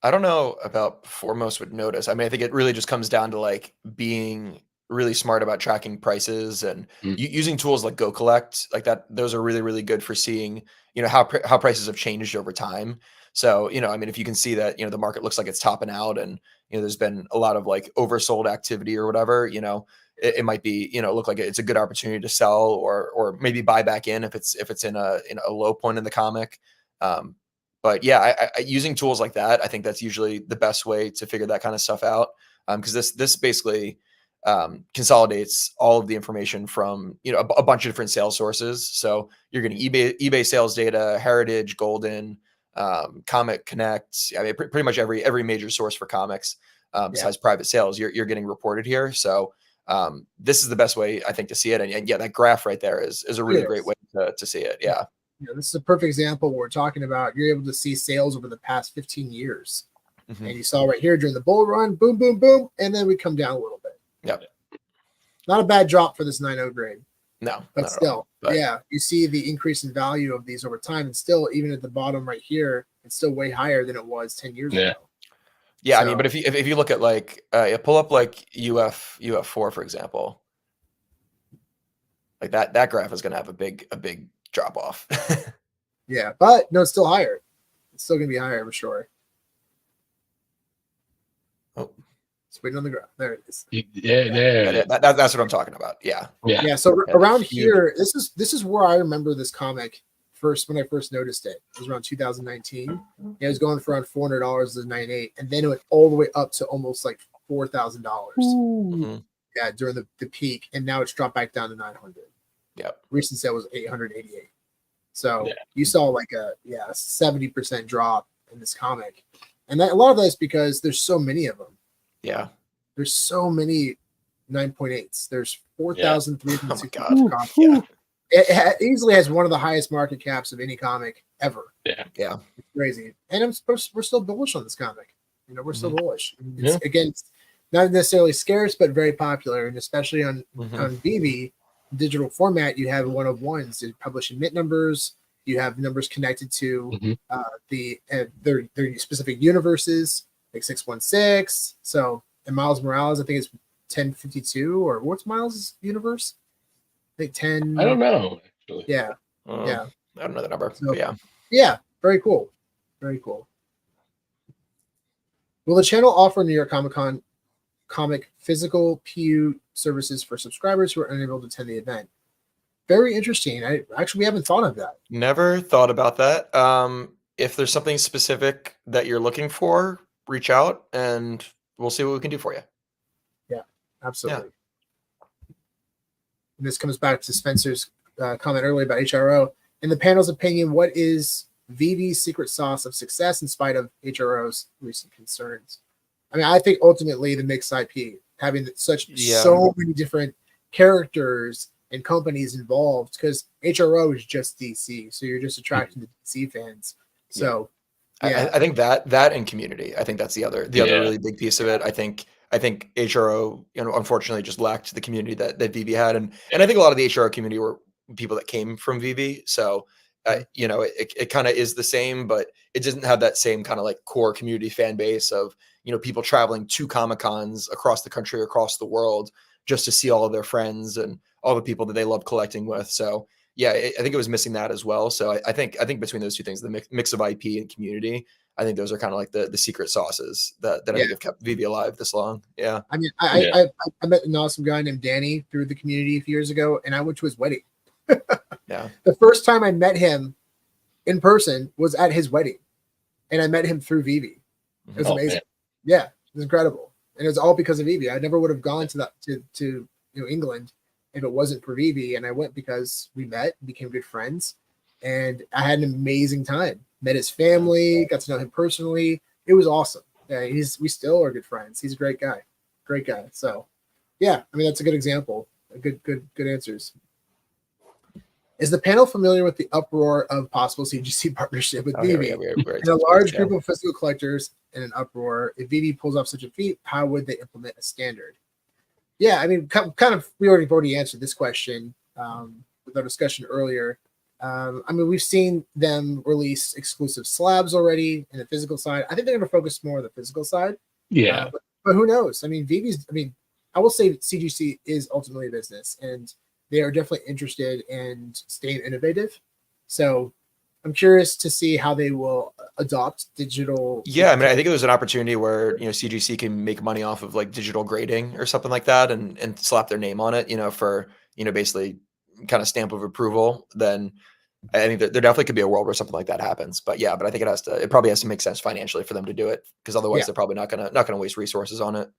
don't know about before most would notice. I mean, I think it really just comes down to like being really smart about tracking prices and using tools like Go Collect, like that. Those are really, really good for seeing, you know, how prices have changed over time. So, you know, I mean, if you can see that, you know, the market looks like it's topping out, and, you know, there's been a lot of like oversold activity or whatever, you know, it might be, you know, look like it's a good opportunity to sell or maybe buy back in if it's in a low point in the comic. But yeah, using tools like that, I think that's usually the best way to figure that kind of stuff out. Because this basically consolidates all of the information from, you know, a bunch of different sales sources. So you're getting eBay sales data, Heritage, Golden, Comic Connect. I mean, pretty much every major source for comics besides private sales, you're getting reported here. So this is the best way, I think, to see it. And yeah, that graph right there is a really great way to see it. Yeah. You know, this is a perfect example where we're talking about you're able to see sales over the past 15 years. And you saw right here during the bull run, boom, boom, boom, and then we come down a little bit. Yep. Not a bad drop for this 9.0 grade. No. But still, you see the increase in value of these over time, and still, even at the bottom right here, it's still way higher than it was 10 years ago. Yeah, so, I mean, but if you look at like pull up like UF4, for example, like that graph is going to have a big drop off. Yeah, but no, it's still higher. It's still going to be higher for sure. Oh, it's waiting on the graph. There it is. That's what I'm talking about. Yeah. So around here, this is where I remember this comic when I first noticed it. It was around 2019. It was going for around $400 as a 9.8, and then it went all the way up to almost like $4,000. Yeah, during the peak, and now it's dropped back down to 900. Yep. Recent sale was 888. So you saw like a 70% drop in this comic, and a lot of that is because there's so many of them. Yeah, there's so many 9.8s. There's 4,360 comics. Yeah. It easily has one of the highest market caps of any comic ever. Yeah, it's crazy. And we're still bullish on this comic. You know, we're still bullish. It's, again, not necessarily scarce, but very popular, and especially on VeVe digital format, you have one of ones. You publish in mint numbers. You have numbers connected to their specific universes, like 616. So, and Miles Morales, I think it's 1052, or what's Miles' universe? I think 10. I don't know, actually. Yeah. I don't know the number. So, but yeah. Very cool. Very cool. Will the channel offer New York Comic Con comic physical PU services for subscribers who are unable to attend the event? Very interesting. We haven't thought of that. Never thought about that. If there's something specific that you're looking for, reach out and we'll see what we can do for you. Yeah, absolutely. Yeah. And this comes back to Spencer's comment earlier about HRO. In the panel's opinion, what is VeVe's secret sauce of success in spite of HRO's recent concerns. I mean, I think ultimately the mixed IP, having so many different characters and companies involved, because HRO is just DC, so you're just attracting the DC fans. So I think that and community. I think that's the other really big piece of it. I think HRO, unfortunately just lacked the community that VeVe had, and I think a lot of the HRO community were people that came from VeVe. So it kind of is the same, but it doesn't have that same kind of like core community fan base of people traveling to Comic Cons across the country, across the world, just to see all of their friends and all the people that they love collecting with. So yeah, I think it was missing that as well. So I think between those two things, the mix of IP and community, I think those are kind of like the secret sauces that I think have kept VeVe alive this long. Yeah. I mean, I met an awesome guy named Danny through the community a few years ago, and I went to his wedding. Yeah. The first time I met him in person was at his wedding, and I met him through VeVe. It was amazing. Man. Yeah, it was incredible, and it was all because of VeVe. I never would have gone to England if it wasn't for VeVe, and I went because we met, became good friends, and I had an amazing time. Met his family, got to know him personally. It was awesome. Yeah, we still are good friends. He's a great guy. So, yeah, I mean that's a good example. Good answers. Is the panel familiar with the uproar of possible CGC partnership with VeVe? And a large group of physical collectors in an uproar. If VeVe pulls off such a feat, how would they implement a standard? Yeah, I mean, kind of, we already answered this question with our discussion earlier. I mean, we've seen them release exclusive slabs already in the physical side. I think they're going to focus more on the physical side. Yeah. But who knows? I mean, I will say CGC is ultimately a business, and they are definitely interested in staying innovative. So I'm curious to see how they will adopt digital. Yeah, I mean, I think there's an opportunity where CGC can make money off of like digital grading or something like that, and slap their name on it, for basically kind of stamp of approval. Then I think that there definitely could be a world where something like that happens. But yeah, I think it probably has to make sense financially for them to do it, because otherwise they're probably not gonna waste resources on it.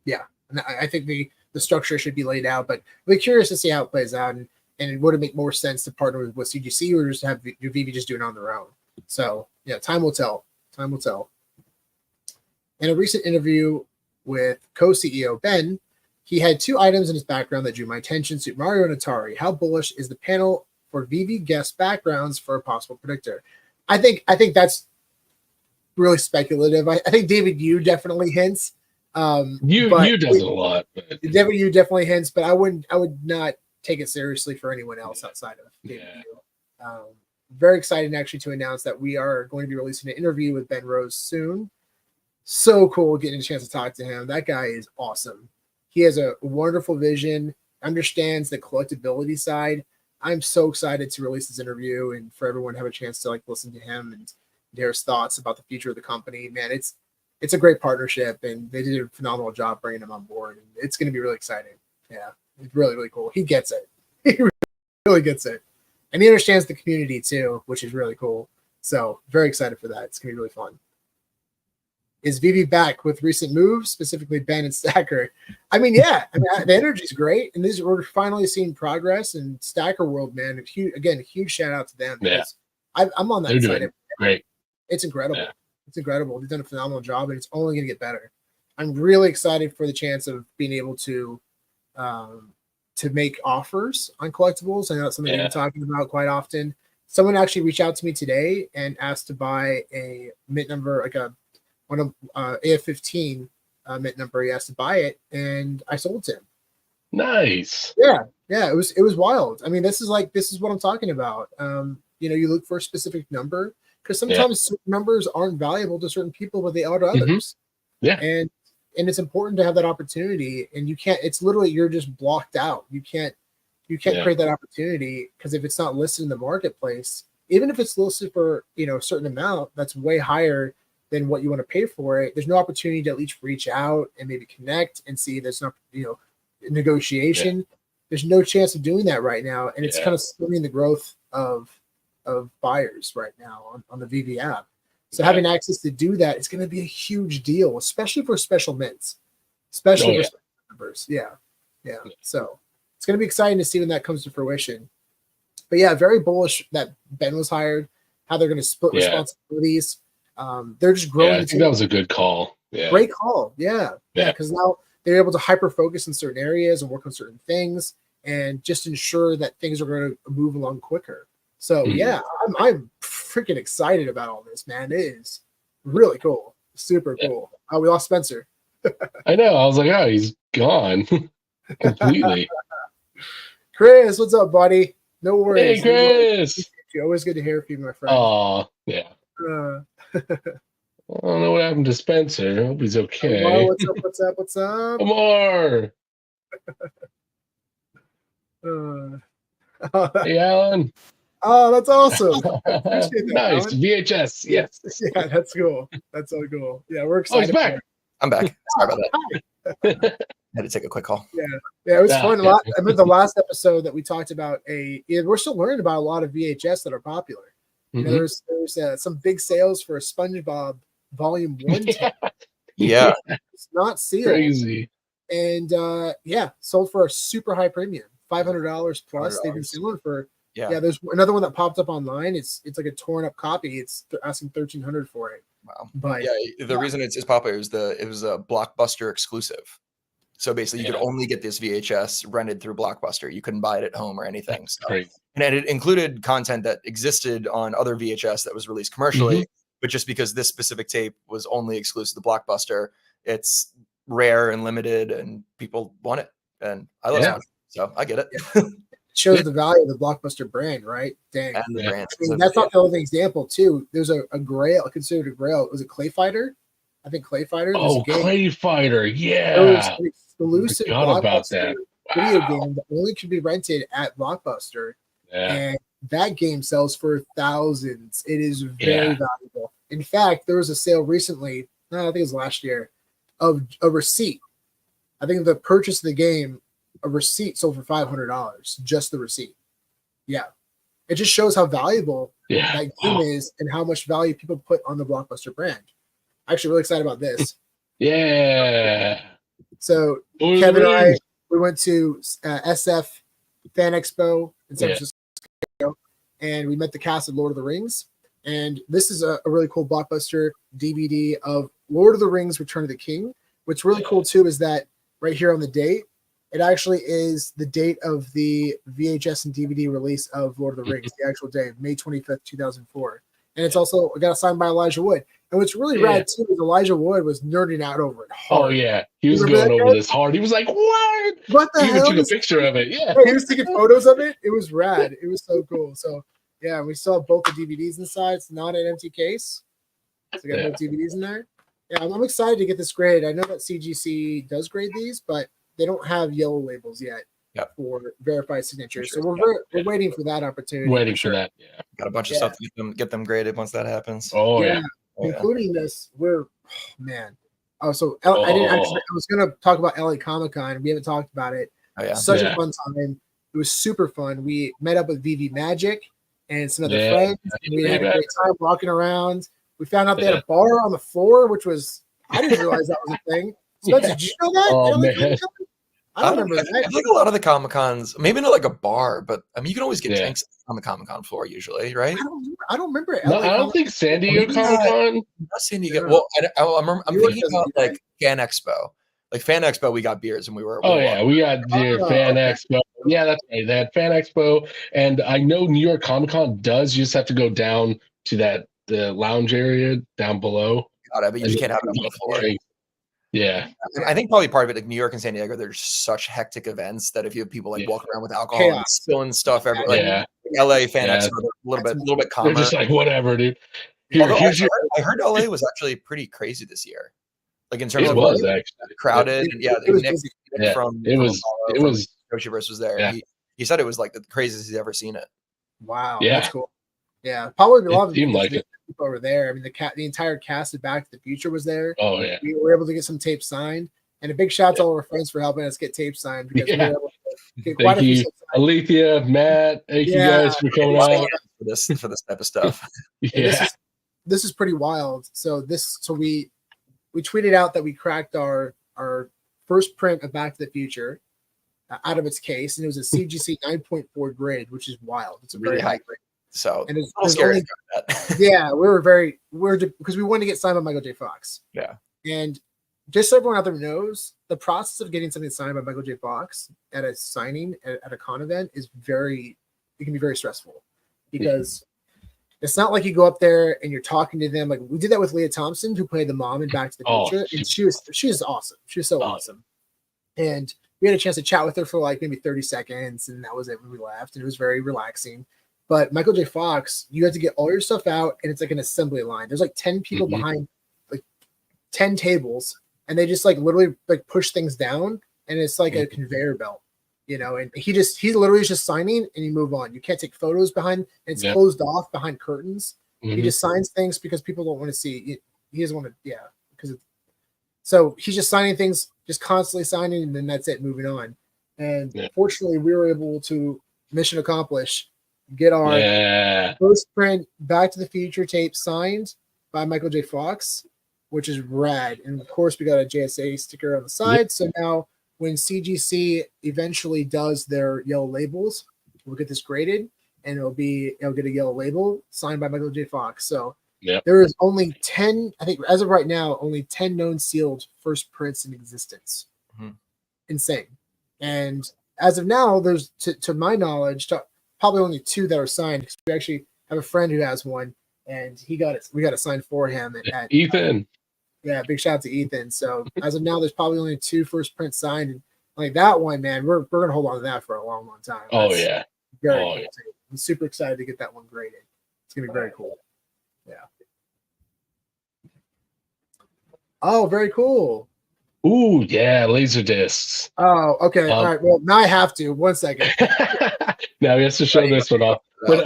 Yeah, and I think the structure should be laid out, but we're curious to see how it plays out, and would it make more sense to partner with CGC or just have VeVe just do it on their own? So yeah, time will tell. In a recent interview with co-CEO Ben, he had two items in his background that drew my attention: Super Mario and Atari. How bullish is the panel for VeVe guest backgrounds for a possible predictor? I think that's really speculative. I think David Yu definitely hints. You does it a lot. David Yu definitely hints, but I would not take it seriously for anyone else outside of David Yu. Very excited actually to announce that we are going to be releasing an interview with Ben Rose soon. So cool getting a chance to talk to him. That guy is awesome. He has a wonderful vision, understands the collectability side. I'm so excited to release this interview and for everyone to have a chance to listen to him and hear his thoughts about the future of the company. Man, it's a great partnership, and they did a phenomenal job bringing him on board. And it's going to be really exciting. Yeah, it's really, really cool. He gets it. He really gets it. And he understands the community too, which is really cool. So very excited for that. It's going to be really fun. Is VeVe back with recent moves, specifically Ben and Stacker? I mean, yeah. I mean, the energy is great, and we're finally seeing progress. And Stacker World, man, a huge shout out to them. Yeah, I'm on that side. Great. It's incredible. Yeah. It's incredible. They've done a phenomenal job, and it's only going to get better. I'm really excited for the chance of being able to make offers on collectibles. I know that's something we've been talking about quite often. Someone actually reached out to me today and asked to buy a mint number, like one of AF-15 mint number. He asked to buy it, and I sold to him. Nice. Yeah. It was wild. I mean, this is what I'm talking about. You look for a specific number, because sometimes certain numbers aren't valuable to certain people, but they are to others. Yeah. And it's important to have that opportunity, and you can't, it's literally, you're just blocked out. You can't create that opportunity, because if it's not listed in the marketplace, even if it's listed for, a certain amount that's way higher than what you want to pay for it, there's no opportunity to at least reach out and maybe connect and see there's no, negotiation. There's no chance of doing that right now. And it's kind of slowing the growth of buyers right now on the VeVe app. So having access to do that, it's going to be a huge deal, especially for special mints, especially for special members. Yeah. So it's going to be exciting to see when that comes to fruition. But yeah, very bullish that Ben was hired. how they're going to split responsibilities. They're just growing. I think that was a good call. Yeah. Great call. Yeah. Because now they're able to hyper focus in certain areas and work on certain things and just ensure that things are going to move along quicker. So I'm freaking excited about all this, man. It is really cool. Super cool. Oh, we lost Spencer. I know. I was like, oh, he's gone completely. Chris, what's up, buddy? No worries. Hey, Chris. Always good to hear from you, my friend. Oh, yeah. I don't know what happened to Spencer. I hope he's okay. Hello, what's up? Amor. Hey, Alan. Oh, that's awesome. Nice. Alan. VHS. Yes. Yeah, that's cool. That's so cool. Yeah, we're excited. Oh, he's back. I'm back. Sorry about that. Had to take a quick call. Yeah, it was fun. I remember the last episode that we talked about we're still learning about a lot of VHS that are popular. You know, there's some big sales for a SpongeBob Volume 1. Yeah. It's not sealed. Crazy. And sold for a super high premium, $500 plus. They've been selling for there's another one that popped up online. It's like a torn up copy. They're asking $1,300 for it. Wow. But the reason it's popular is it was a Blockbuster exclusive. So basically you could only get this VHS rented through Blockbuster. You couldn't buy it at home or anything. So. And it included content that existed on other VHS that was released commercially, but just because this specific tape was only exclusive to Blockbuster, it's rare and limited and people want it. And I love it. So I get it. Shows the value of the Blockbuster brand, right? Dang. And the brand. I mean, that's not the only example, too. There's a grail, considered a grail. Was it Clay Fighter? I think Clay Fighter. Oh, Clay Fighter. Yeah. There was an exclusive Blockbuster video game that only could be rented at Blockbuster. Yeah. And that game sells for thousands. It is very valuable. In fact, there was a sale recently, I think it was last year, of a receipt. I think the purchase of the game, a receipt sold for $500, just the receipt. Yeah. It just shows how valuable that game is and how much value people put on the Blockbuster brand. I'm actually really excited about this. Yeah. So Kevin and I, we went to SF Fan Expo in San Francisco, and we met the cast of Lord of the Rings. And this is a really cool Blockbuster DVD of Lord of the Rings Return of the King. What's really cool, too, is that right here on the date, it actually is the date of the VHS and DVD release of Lord of the Rings, the actual day, May 25th, 2004. And it's also got signed by Elijah Wood. And what's really rad, too, is Elijah Wood was nerding out over it hard. Oh, yeah. He was going over this hard. He was like, what? What the hell? He even took a picture of it. Yeah. He was taking photos of it. It was rad. It was so cool. So, yeah, we still have both the DVDs inside. It's not an empty case. So we got both DVDs in there. Yeah, I'm excited to get this graded. I know that CGC does grade these, but they don't have yellow labels yet for verified signatures. So we're waiting for that opportunity. Waiting for that. Yeah. Got a bunch of stuff to get them graded once that happens. Oh, yeah. Including this, I was going to talk about LA Comic Con. We haven't talked about it. Oh, yeah. Such a fun time. It was super fun. We met up with VeVe Magic and some other friends. And we had a great time walking around. We found out they had a bar on the floor, which was, I didn't realize that was a thing. Spencer, did you know that? Oh, man. I don't remember that. I think a lot of the Comic Cons, maybe not like a bar, but I mean, you can always get drinks on the Comic Con floor usually, right? I don't remember it. No, I don't think San Diego Comic Con. Not San Diego. Well, I'm thinking about like Fan Expo. Like Fan Expo, we got beers and we were. We got Fan Expo. Yeah, that's right. They had Fan Expo, and I know New York Comic Con does. You just have to go down to the lounge area down below. Got it, but you just can't have it on the floor. Yeah, I think probably part of it, like New York and San Diego, there's such hectic events that if you have people like walking around with alcohol and spilling stuff everywhere, LA Fan Expo, a little bit calmer. They're just like whatever, dude. I heard LA was actually pretty crazy this year, like in terms of actually crowded. Nick from it was Yoshiverse was there. Yeah. He said it was like the craziest he's ever seen it. Wow, that's cool. Yeah, probably a lot of people over there. I mean, the entire cast of Back to the Future was there. Oh yeah, we were able to get some tapes signed, and a big shout out to all our friends for helping us get tapes signed. Because we were able to get thank you, Alethea, Matt. Thank you guys for coming out for this type of stuff. This is pretty wild. So we tweeted out that we cracked our first print of Back to the Future out of its case, and it was a CGC 9.4 grade, which is wild. It's a very high grade. So and it's a little scary. Yeah, because we wanted to get signed by Michael J. Fox. Yeah. And just so everyone out there knows, the process of getting something signed by Michael J. Fox at a signing at a con event it can be very stressful because it's not like you go up there and you're talking to them. Like we did that with Leah Thompson, who played the mom in Back to the Future, and she was awesome. She was so awesome. And we had a chance to chat with her for like maybe 30 seconds, and that was it when we left. And it was very relaxing. But Michael J. Fox, you have to get all your stuff out, and it's like an assembly line. There's like 10 people behind like 10 tables, and they just like literally like push things down, and it's like a conveyor belt, you know. And he literally is just signing, and you move on. You can't take photos behind, and it's closed off behind curtains. He just signs things because people don't want to see. He doesn't want to, so he's just signing things, just constantly signing, and then that's it, moving on. And fortunately, we were able to mission accomplish. Get our first print Back to the Future tape signed by Michael J. Fox, which is rad. And of course, we got a JSA sticker on the side. So now when CGC eventually does their yellow labels, we'll get this graded and it'll get a yellow label signed by Michael J. Fox. So there is only 10, I think as of right now, only 10 known sealed first prints in existence. Insane. And as of now, there's to my knowledge, probably only 2 that are signed because we actually have a friend who has one, and we got it signed for him. At Ethan. Big shout out to Ethan. So as of now, there's probably only 2 first prints signed, and like that one, man, we're gonna hold on to that for a long, long time. Very cool. I'm super excited to get that one graded. It's gonna be very cool. Yeah. Oh, very cool. Ooh, yeah, laser discs. Oh, okay. All right. Well, now I have to. 1 second. Now he has to show this one off. But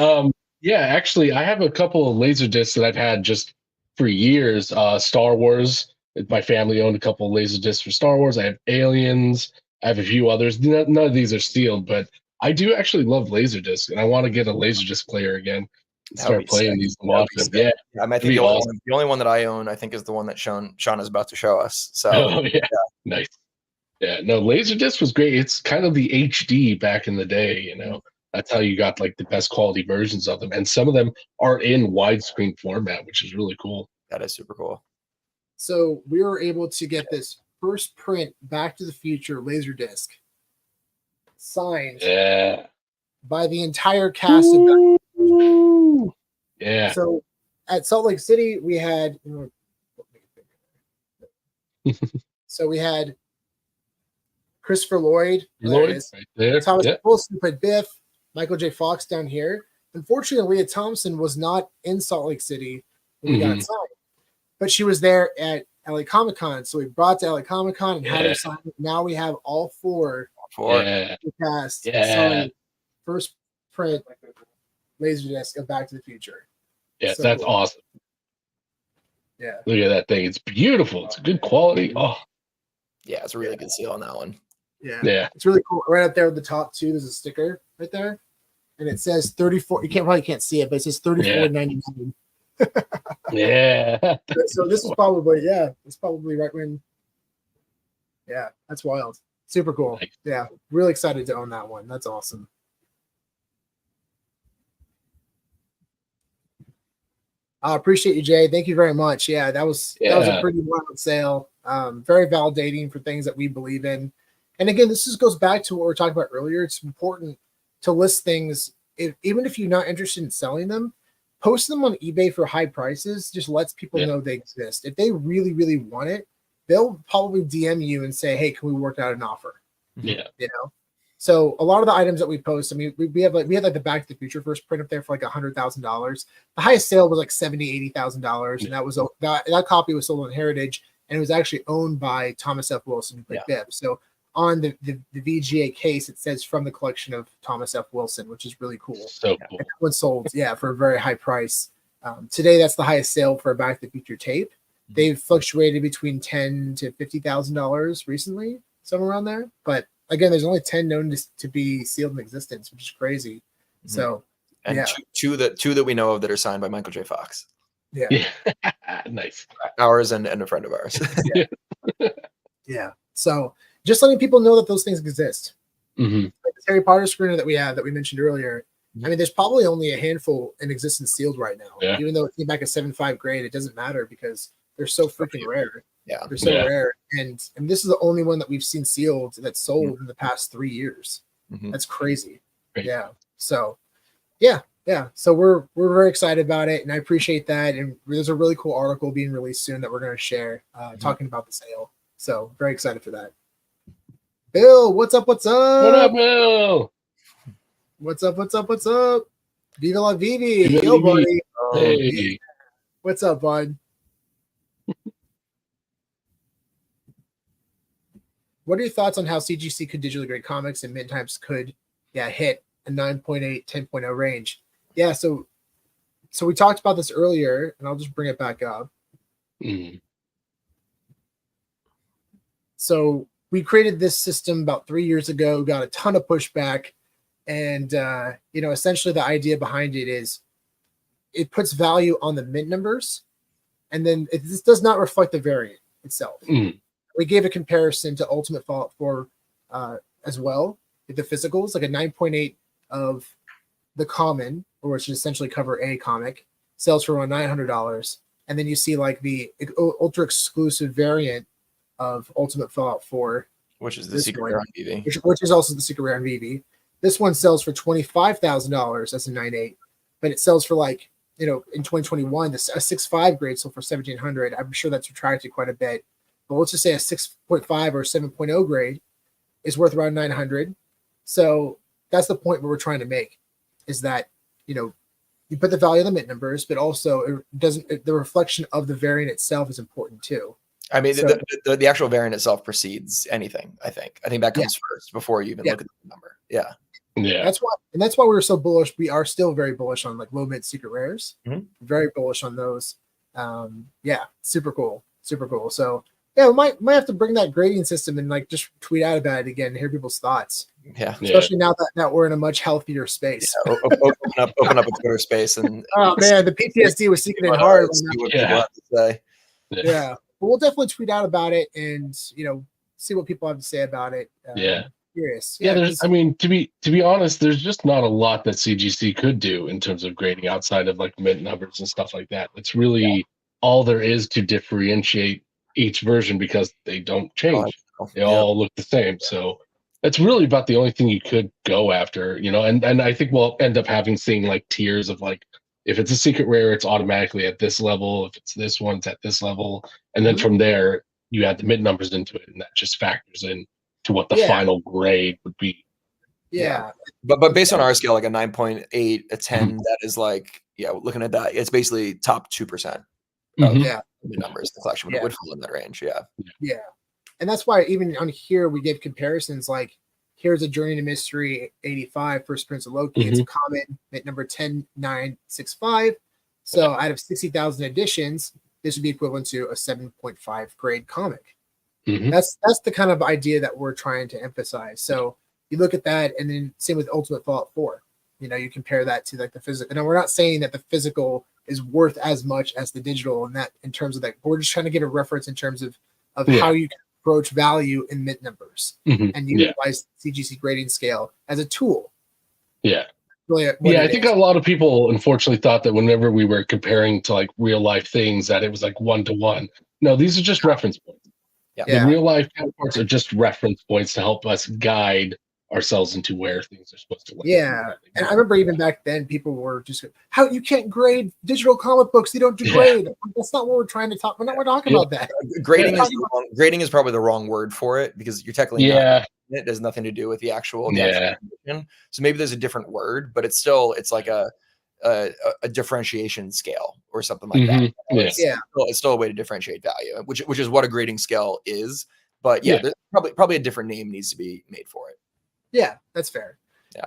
actually, I have a couple of laser discs that I've had just for years. Star Wars. My family owned a couple of laser discs for Star Wars. I have Aliens. I have a few others. None of these are sealed, but I do actually love laser discs, and I want to get a laser disc player again. Start playing these and watch them. Yeah, I mean, I think the only one that I own, I think, is the one that Sean is about to show us. So, nice. Yeah, no, Laserdisc was great. It's kind of the HD back in the day, you know. That's how you got like the best quality versions of them, and some of them are in widescreen format, which is really cool. That is super cool. So we were able to get this first print Back to the Future Laserdisc signed by the entire cast of Back to the Future. Yeah. So at Salt Lake City, we had so we had Christopher Lloyd right there. Thomas Wilson played Biff, Michael J. Fox down here. Unfortunately, Leah Thompson was not in Salt Lake City when we got it signed, but she was there at LA Comic Con. So we brought to LA Comic Con and had her sign it. Now we have all four the cast signed first print Laserdisc of Back to the Future. Yeah, so that's awesome. Yeah. Look at that thing. It's beautiful. It's good quality. Oh. Yeah, it's a really good seal on that one. Yeah. It's really cool. Right up there at the top too, there's a sticker right there. And it says 34. You probably can't see it, but it says 34.99. Yeah. So this is probably, it's probably right when. Yeah, that's wild. Super cool. Nice. Yeah. Really excited to own that one. That's awesome. I appreciate you, Jay. Thank you very much. Yeah, that was a pretty wild sale. Very validating for things that we believe in. And again, this just goes back to what we were talking about earlier. It's important to list things, even if you're not interested in selling them, post them on eBay for high prices. Just lets people know they exist. If they really, really want it, they'll probably DM you and say, "Hey, can we work out an offer?" Yeah, you know. So a lot of the items that we post, I mean, we had like the Back to the Future first print up there for like $100,000. The highest sale was like $70,000-$80,000, and that was that copy was sold on Heritage, and it was actually owned by Thomas F. Wilson, who played Biff. So on the VGA case, it says from the collection of Thomas F. Wilson, which is really cool. So cool. And that one sold, for a very high price. Today, that's the highest sale for a Back to the Future tape. They've fluctuated between $10,000 to $50,000 recently, somewhere around there, but again, there's only 10 known to be sealed in existence, which is crazy. So, and two that we know of that are signed by Michael J. Fox. Yeah. Nice. Ours and a friend of ours. Yeah. So, just letting people know that those things exist. Mm-hmm. Like the Harry Potter screener that we had that we mentioned earlier, I mean, there's probably only a handful in existence sealed right now. Yeah. Even though it came back a 7.5 grade, it doesn't matter because they're so freaking rare. Yeah. They're so rare. And this is the only one that we've seen sealed that's sold in the past 3 years. That's crazy. Right. Yeah. So, yeah. So we're very excited about it, and I appreciate that. And there's a really cool article being released soon that we're going to share, talking about the sale. So very excited for that. Bill, what's up? What's up? What up, Bill? What's up? Viva la VeVe. Yo, buddy. Hey. Yeah. What's up, bud? What are your thoughts on how CGC could digitally grade comics and mint types could hit a 9.8, 10.0 range? Yeah, so we talked about this earlier, and I'll just bring it back up. So we created this system about 3 years ago, got a ton of pushback, and essentially the idea behind it is it puts value on the mint numbers, and then this does not reflect the variant itself. We gave a comparison to Ultimate Fallout 4 as well, with the physicals, like a 9.8 of the common, or which essentially cover a comic, sells for around $900. And then you see like the ultra exclusive variant of Ultimate Fallout 4, which is the secret rare on VeVe, which is also the secret rare on VeVe. This one sells for $25,000 as a 9.8, but it sells for like, in 2021, a 6.5 grade sold for $1,700. I'm sure that's retracted quite a bit. But let's just say a 6.5 or 7.0 grade is worth around $900. So that's the point where we're trying to make, is that, you put the value of the mint numbers, but also the reflection of the variant itself is important too. I mean, so, the actual variant itself precedes anything. I think that comes first before you even look at the number. Yeah. That's why we were so bullish. We are still very bullish on like low mint secret rares. Very bullish on those. Super cool. So yeah, we might have to bring that grading system and like just tweet out about it again and hear people's thoughts. Yeah. Especially now that we're in a much healthier space. Yeah, open up a Twitter space and oh man, the PTSD was seeking it hard. Yeah. But we'll definitely tweet out about it and see what people have to say about it. Curious. I mean, to be honest, there's just not a lot that CGC could do in terms of grading outside of like mint numbers and stuff like that. It's really all there is to differentiate each version because they don't change. They all look the same. So that's really about the only thing you could go after, and I think we'll end up seeing like tiers of like, if it's a secret rare, it's automatically at this level. If it's this one, it's at this level. And then from there, you add the mint numbers into it, and that just factors in to what the final grade would be. Yeah. But based on our scale, like a 9.8, a 10, that is like, looking at that, it's basically top 2%. The numbers, the collection would fall in that range. Yeah. And that's why even on here, we give comparisons like, here's a Journey to Mystery 85, First Prince of Loki. It's a common, mint number 10965. So out of 60,000 editions, this would be equivalent to a 7.5 grade comic. That's the kind of idea that we're trying to emphasize. So you look at that, and then same with Ultimate Fallout 4. You compare that to like the physical. And we're not saying that the physical is worth as much as the digital, and that in terms of that, we're just trying to give a reference in terms of how you can approach value in mint numbers and utilize CGC grading scale as a tool. Really I think a lot of people unfortunately thought that whenever we were comparing to like real life things that it was like 1-to-1. No, these are just reference points. The real life counterparts are just reference points to help us guide ourselves into where things are supposed to look. And I remember even back then people were just, how you can't grade digital comic books, you don't do grade. That's not what we're trying to talk. We're talking about that. Grading is probably the wrong word for it, because you're technically not, it has nothing to do with the actual condition. So maybe there's a different word, but it's like a differentiation scale or something like that. It's still a way to differentiate value, which is what a grading scale is. But there's probably a different name needs to be made for it. Yeah, that's fair.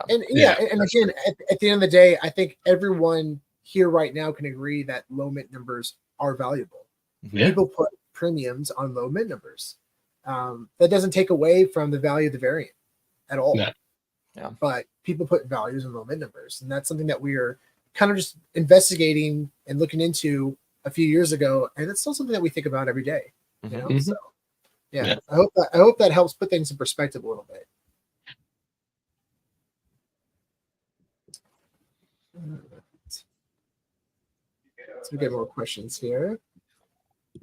And again, at the end of the day, I think everyone here right now can agree that low mint numbers are valuable. People put premiums on low mint numbers. That doesn't take away from the value of the variant at all. But people put values on low mint numbers, and that's something that we are kind of just investigating and looking into a few years ago, and it's still something that we think about every day. So I hope that helps put things in perspective a little bit. Let's get more questions here.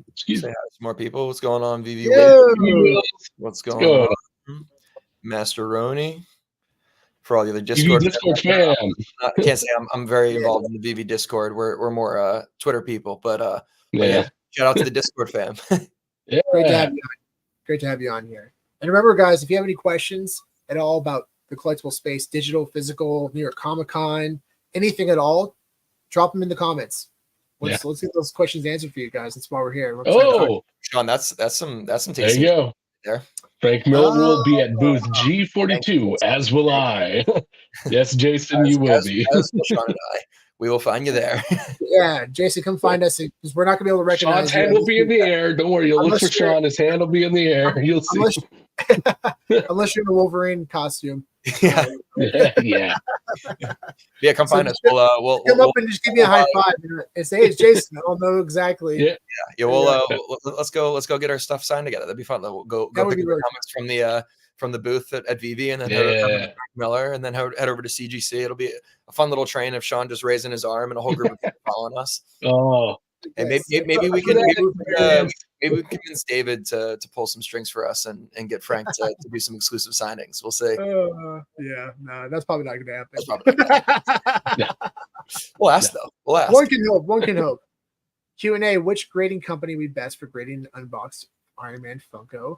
Excuse me. Some more people. What's going on, VeVe? Yo! What's going on? Master Roni. For all the other Discord fam. I can't say I'm very involved in the VeVe Discord. We're more Twitter people, but yeah, shout out to the Discord fam. Yeah. Great to have you on. Great to have you on here. And remember, guys, if you have any questions at all about the collectible space, digital, physical, New York Comic Con, anything at all, drop them in the comments. Let's get those questions answered for you guys. That's why we're here. Sean, that's some tasty. There you go. There. Frank Miller will be at booth G42, as will I. Yes, Jason, you will be. As will Sean and I. We will find you there. Yeah, Jason, come find us because we're not gonna be able to recognize. Sean's hand will be in the air. Don't worry, you'll look for Sean. His hand will be in the air. You'll see. Unless you're in a Wolverine costume. Yeah. Yeah, come find us. We'll come up and just give me a high five and say, "Hey, it's Jason." I'll know exactly. Yeah. Let's go get our stuff signed together. That'd be fun. We'll go pick up the comics from the booth at VeVe, and then head over to Frank Miller, and then head over to CGC. It'll be a fun little train of Sean just raising his arm and a whole group of people following us. Oh, and maybe we can convince David to pull some strings for us and get Frank to do some exclusive signings. We'll see. No, that's probably not going to happen. We'll ask though. We'll ask. One can hope. Q&A: which grading company would be best for grading unboxed Iron Man Funko?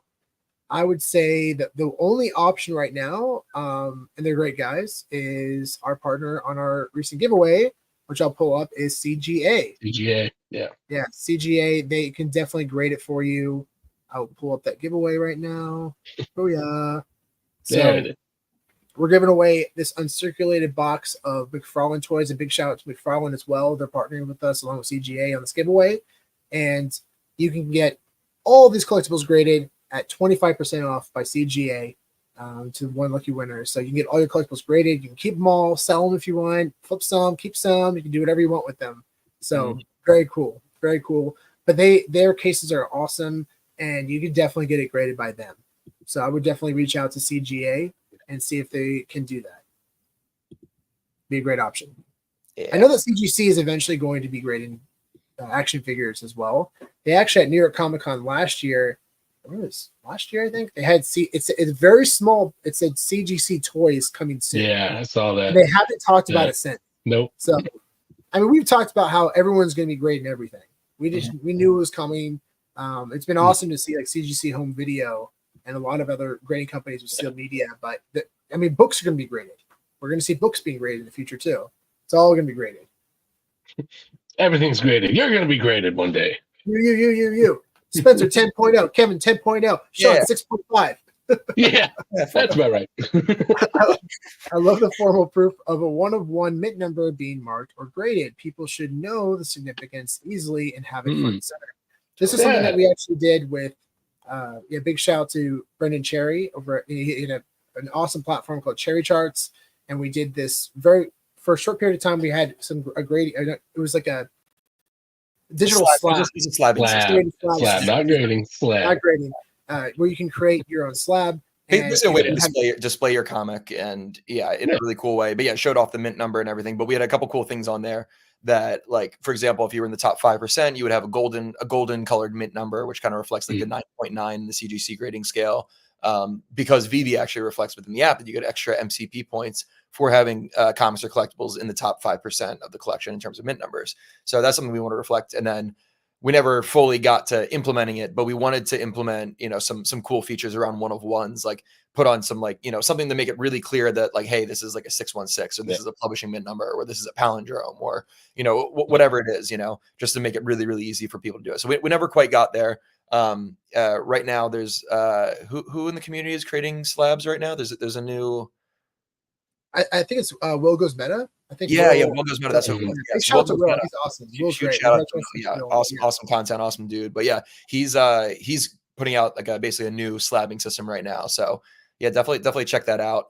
I would say that the only option right now, and they're great guys, is our partner on our recent giveaway, which I'll pull up, is CGA. CGA, yeah. CGA. They can definitely grade it for you. I'll pull up that giveaway right now. Oh yeah. So we're giving away this uncirculated box of McFarlane toys. A big shout out to McFarlane as well. They're partnering with us along with CGA on this giveaway, and you can get all these collectibles graded at 25% off by CGA to one lucky winner. So you can get all your collectibles graded. You can keep them all, sell them if you want, flip some, keep some. You can do whatever you want with them. So very cool, very cool. But their cases are awesome, and you can definitely get it graded by them. So I would definitely reach out to CGA and see if they can do that. Be a great option. Yeah. I know that CGC is eventually going to be grading action figures as well. They actually at New York Comic Con last year. I think they had it's very small. It said CGC toys coming soon. Yeah, I saw that. And they haven't talked about it since. Nope. So, I mean, we've talked about how everyone's going to be grading everything. We knew it was coming. It's been awesome to see like CGC Home Video and a lot of other grading companies with Steel Media. But books are going to be graded. We're going to see books being graded in the future too. It's all going to be graded. Everything's graded. You're going to be graded one day. You. Spencer 10.0, Kevin 10.0, Sean 6.5. Yeah, that's about right. I love the formal proof of a one-of-one mint number being marked or graded. People should know the significance easily and have it front and center. This is something that we actually did with big shout out to Brendan Cherry over in an awesome platform called Cherry Charts. And we did this for a short period of time. We had a grading. It was like a digital slab. Slab, not grading. Slab. Not grading. Where you can create your own slab. It's a way to display your comic, and in a really cool way. But it showed off the mint number and everything. But we had a couple cool things on there that, like, for example, if you were in the top 5%, you would have a golden colored mint number, which kind of reflects like the 9.9 in the CGC grading scale. Because VeVe actually reflects within the app that you get extra MCP points for having comics or collectibles in the top 5% of the collection in terms of mint numbers. So that's something we want to reflect. And then we never fully got to implementing it, but we wanted to implement, some cool features around one-of-ones, like put on some, like, something to make it really clear that, like, hey, this is like a 616, or this is a publishing mint number, or this is a palindrome, or, whatever it is, just to make it really, really easy for people to do it. So we never quite got there. Right now there's who in the community is creating slabs right now? There's a new, I think it's Will Goes Meta. I think Will Goes Meta. That's what it was. Shout out to Will. He's awesome. Will's great. Shout out to awesome content, awesome dude. But he's putting out like basically a new slabbing system right now. So definitely check that out.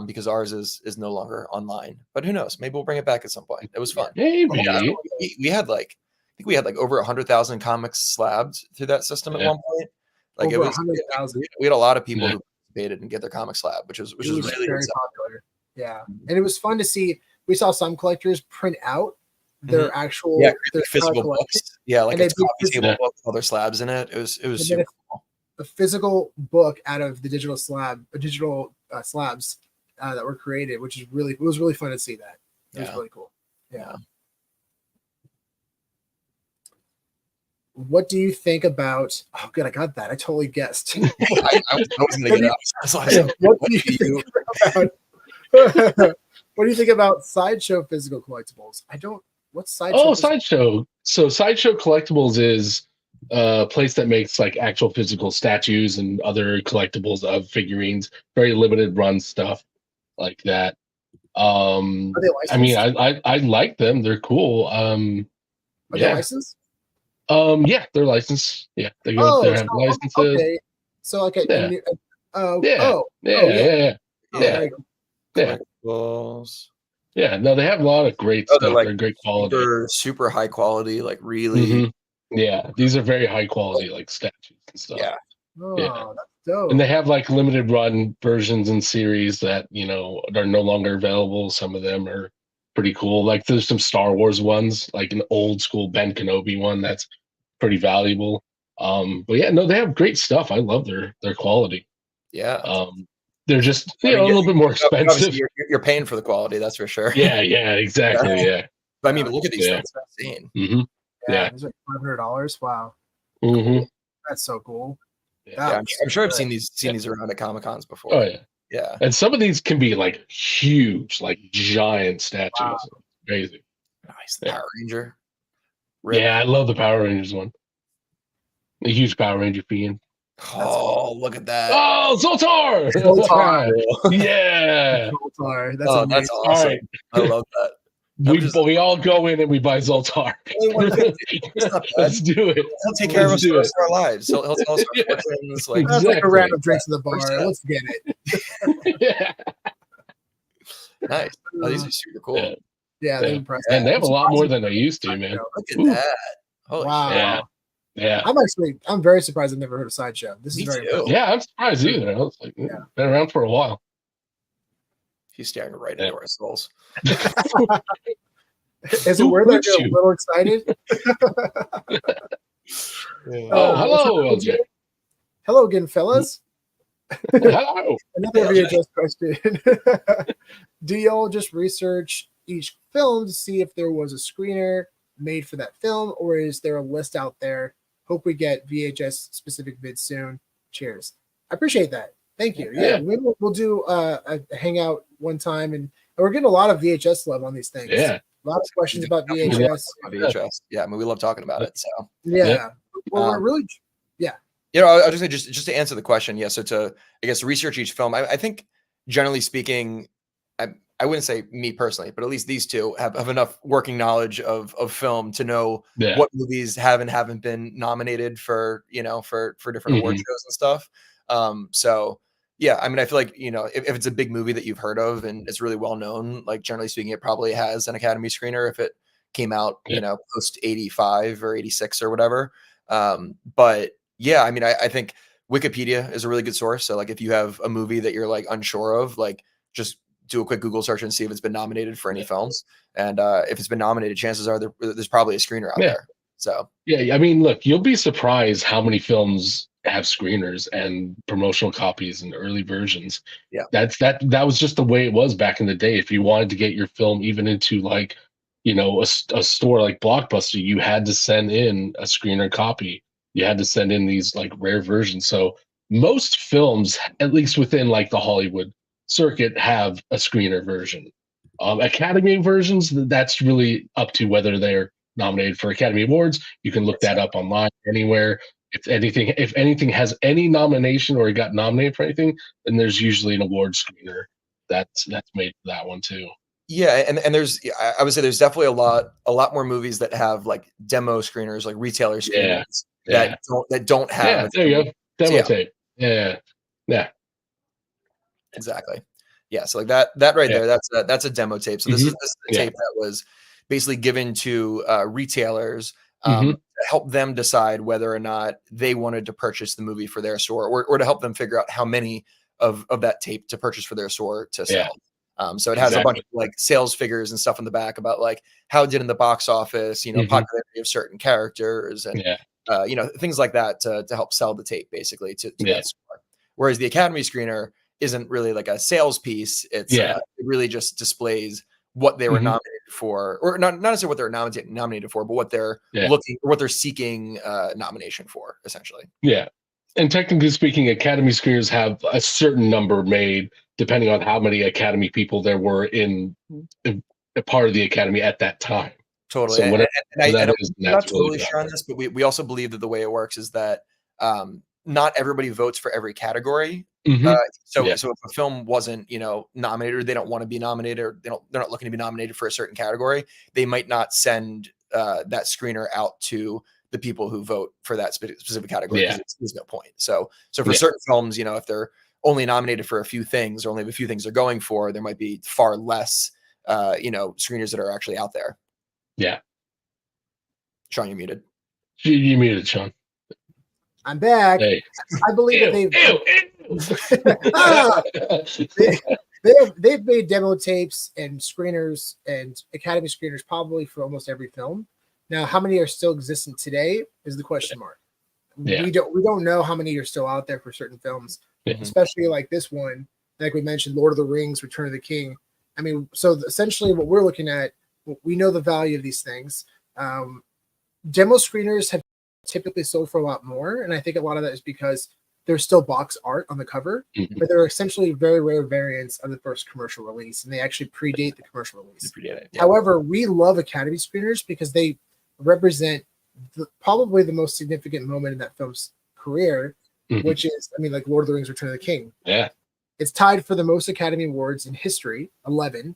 Because ours is no longer online. But who knows? Maybe we'll bring it back at some point. It was fun. Maybe we had like over 100,000 comics slabbed through that system at one point. Like over 100,000. We had a lot of people who participated and get their comic slab, which was really very popular. Yeah, and it was fun to see. we saw some collectors print out their actual their physical books. Yeah, like and a coffee table book with all their slabs in it. It was super cool. A physical book out of the digital slabs that were created, which is it was really fun to see that. It was really cool. Yeah. What do you think about? Oh, good, I got that. I totally guessed. I was going to get up. What do you think about Sideshow physical collectibles? What's Sideshow? Oh, Sideshow. So Sideshow Collectibles is a place that makes like actual physical statues and other collectibles of figurines, very limited run stuff like that. Are they licensed? I mean, I like them. They're cool. Are they licensed? Yeah, they're licensed. Yeah, they go there, have licenses. Okay. So like Yeah, no, they have a lot of great stuff. They're great quality. Super high quality, like really. Yeah, these are very high quality, like statues and stuff. Yeah. Oh, that's dope. And they have like limited run versions and series that, are no longer available. Some of them are pretty cool. Like there's some Star Wars ones, like an old school Ben Kenobi one that's pretty valuable. But yeah, no, they have great stuff. I love their quality. Yeah. They're just a little bit more expensive. You're paying for the quality, that's for sure. Yeah, exactly. Yeah. But I mean, but look at these things. That's insane. Yeah, these are $500. Wow. That's so cool. Yeah, I'm sure I've seen these around at Comic Cons before. Oh yeah. Yeah. And some of these can be like huge, like giant statues. Wow. Crazy. Nice. The Power Ranger. Yeah, I love the Power Rangers one. A huge Power Ranger fiend. Oh, look at that. Oh, Zoltar! Yeah. Zoltar. That's awesome. Right. I love that. We all go in and we buy Zoltar. Let's do it. He'll take care of us the rest of our lives. He'll tell us our fortunes. Like, that's like a round of drinks in the bar. Let's get it. Yeah. Nice. Oh, these are super cool. Yeah, they're impressive. And they have a lot more than they used to, man. Look at that. Holy wow. Yeah. I'm very surprised I've never heard of Sideshow. This is very impressive. Yeah, I'm surprised either. I was like, been around for a while. He's staring right into our souls. Is it weird that you're a little excited? Oh, hello, LJ. Hello again, fellas. Hello. Another VHS question. Do y'all just research each film to see if there was a screener made for that film, or is there a list out there? Hope we get VHS specific vids soon. Cheers. I appreciate that. Thank you. Yeah, maybe we'll do a hangout one time, and we're getting a lot of VHS love on these things. Yeah, a lot of questions about VHS. Yeah, I mean, we love talking about it. So well, we're really, I'll just say just to answer the question. Yeah, so to research each film, I think generally speaking, I wouldn't say me personally, but at least these two have enough working knowledge of film to know what movies have and haven't been nominated for different award shows and stuff. So yeah, I mean, I feel like, if it's a big movie that you've heard of and it's really well known, like generally speaking, it probably has an Academy screener if it came out, post 85 or 86 or whatever. But yeah, I mean, I think Wikipedia is a really good source. So like if you have a movie that you're like unsure of, like just do a quick Google search and see if it's been nominated for any films. And if it's been nominated, chances are there's probably a screener out there. So yeah, I mean, look, you'll be surprised how many films have screeners and promotional copies and early versions. Yeah, that was just the way it was back in the day. If you wanted to get your film even into like, a store like Blockbuster, you had to send in a screener copy. You had to send in these like rare versions. So most films, at least within like the Hollywood circuit, have a screener version. Academy versions, that's really up to whether they're nominated for Academy Awards. You can look that up online anywhere. If anything has any nomination or it got nominated for anything, then there's usually an award screener that's made for that one too. Yeah, and I would say there's definitely a lot more movies that have like demo screeners, like retailer screeners that don't have. Yeah, there you go. Demo tape. Yeah. Exactly. Yeah, so like that right there, that's a demo tape. So this is a tape that was basically given to retailers to help them decide whether or not they wanted to purchase the movie for their store, or to help them figure out how many of that tape to purchase for their store to sell. So it has a bunch of like sales figures and stuff in the back about like how it did in the box office, popularity of certain characters and things like that to help sell the tape basically to that score. Whereas the Academy screener isn't really like a sales piece. It's it really just displays what they were nominated for, or not necessarily what they're nominated for, but what they're what they're seeking nomination for, essentially. Yeah. And technically speaking, Academy screeners have a certain number made depending on how many Academy people there were in a part of the Academy at that time. Totally. So I'm not totally sure on this, but we also believe that the way it works is that not everybody votes for every category. So if a film wasn't, nominated, or they don't want to be nominated, or they're not looking to be nominated for a certain category, they might not send that screener out to the people who vote for that specific category. There's no point. So for certain films, if they're only nominated for a few things, or only have a few things they're going for, there might be far less, screeners that are actually out there. Yeah. Sean, you're muted. You muted, Sean. I'm back. Hey. I believe that they've made demo tapes and screeners and Academy screeners probably for almost every film. Now, how many are still existent today is the question mark. Yeah. We don't know how many are still out there for certain films, especially like this one, like we mentioned, Lord of the Rings, Return of the King. I mean, so essentially what we're looking at, we know the value of these things. Demo screeners have typically sold for a lot more, and I think a lot of that is because there's still box art on the cover, but they're essentially very rare variants of the first commercial release, and they actually predate the commercial release. However, we love Academy screeners because they represent probably the most significant moment in that film's career, which is, like Lord of the Rings, Return of the King. Yeah. It's tied for the most Academy Awards in history, 11,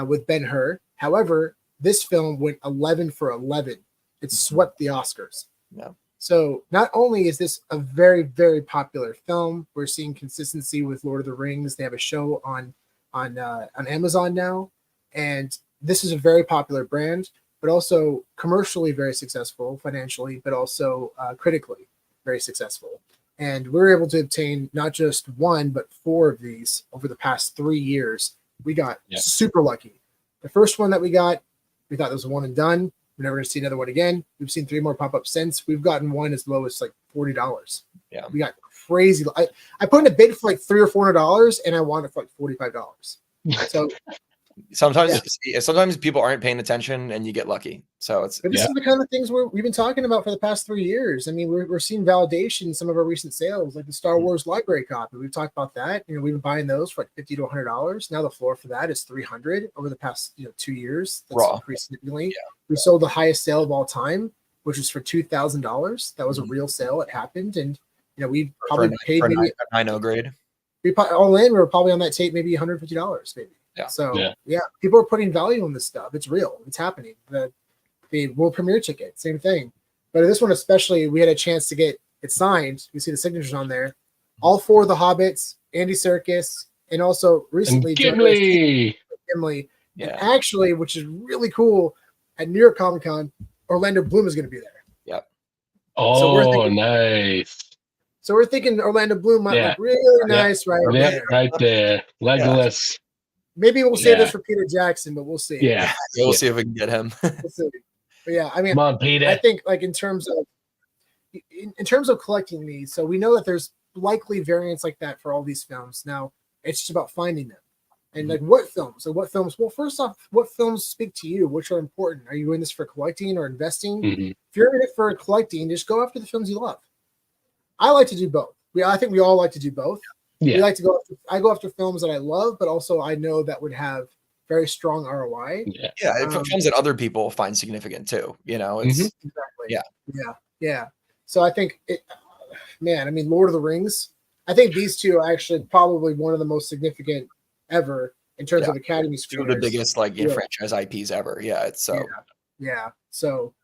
with Ben-Hur. However, this film went 11 for 11. It swept the Oscars. Yeah. So not only is this a very, very popular film, we're seeing consistency with Lord of the Rings. They have a show on Amazon now, and this is a very popular brand, but also commercially very successful, financially, but also critically very successful. And we're able to obtain not just one, but 4 of these over the past 3 years. We got super lucky. The first one that we thought it was a one and done. We're never going to see another one again. We've seen 3 more pop up since. We've gotten one as low as like $40. Yeah, we got crazy. I put in a bid for like $300 or $400, and I won it for like $45. So sometimes people aren't paying attention, and you get lucky. So this is the kind of things we've been talking about for the past 3 years. I mean, we're seeing validation in some of our recent sales, like the Star Wars library copy. We've talked about that. We've been buying those for like $50 to $100. Now the floor for that is $300 over the past 2 years. That's increased significantly. Yeah. We sold the highest sale of all time, which was for $2,000. That was a real sale. It happened, and we probably paid maybe a 9.0 grade. We were probably on that tape maybe $150 maybe. Yeah. So people are putting value on this stuff. It's real. It's happening. The world premiere ticket, same thing. But this one especially, we had a chance to get it signed. You see the signatures on there. All 4 of the Hobbits, Andy Serkis, and also recently Gimli. And actually, which is really cool, at New York Comic Con, Orlando Bloom is going to be there. Yep. Oh, nice. So we're thinking Orlando Bloom might look really nice, right? Yeah, right there. Legolas. Yeah. Maybe we'll save this for Peter Jackson, but we'll see. Yeah. We'll see if we can get him. We'll see. But yeah, I mean, come on, Peter. I think like in terms of collecting these, so we know that there's likely variants like that for all these films. Now it's just about finding them. And like what films? So what films? Well, first off, what films speak to you? Which are important? Are you in this for collecting or investing? If you're in it for collecting, just go after the films you love. I like to do both. I think we all like to do both. Yeah. We like to I go after films that I love, but also I know that would have very strong ROI. Films that other people find significant too. It's exactly. Yeah. So I think Lord of the Rings. I think these two are actually probably one of the most significant ever in terms of Academy screeners. Two of the biggest franchise IPs ever. Yeah, it's so. So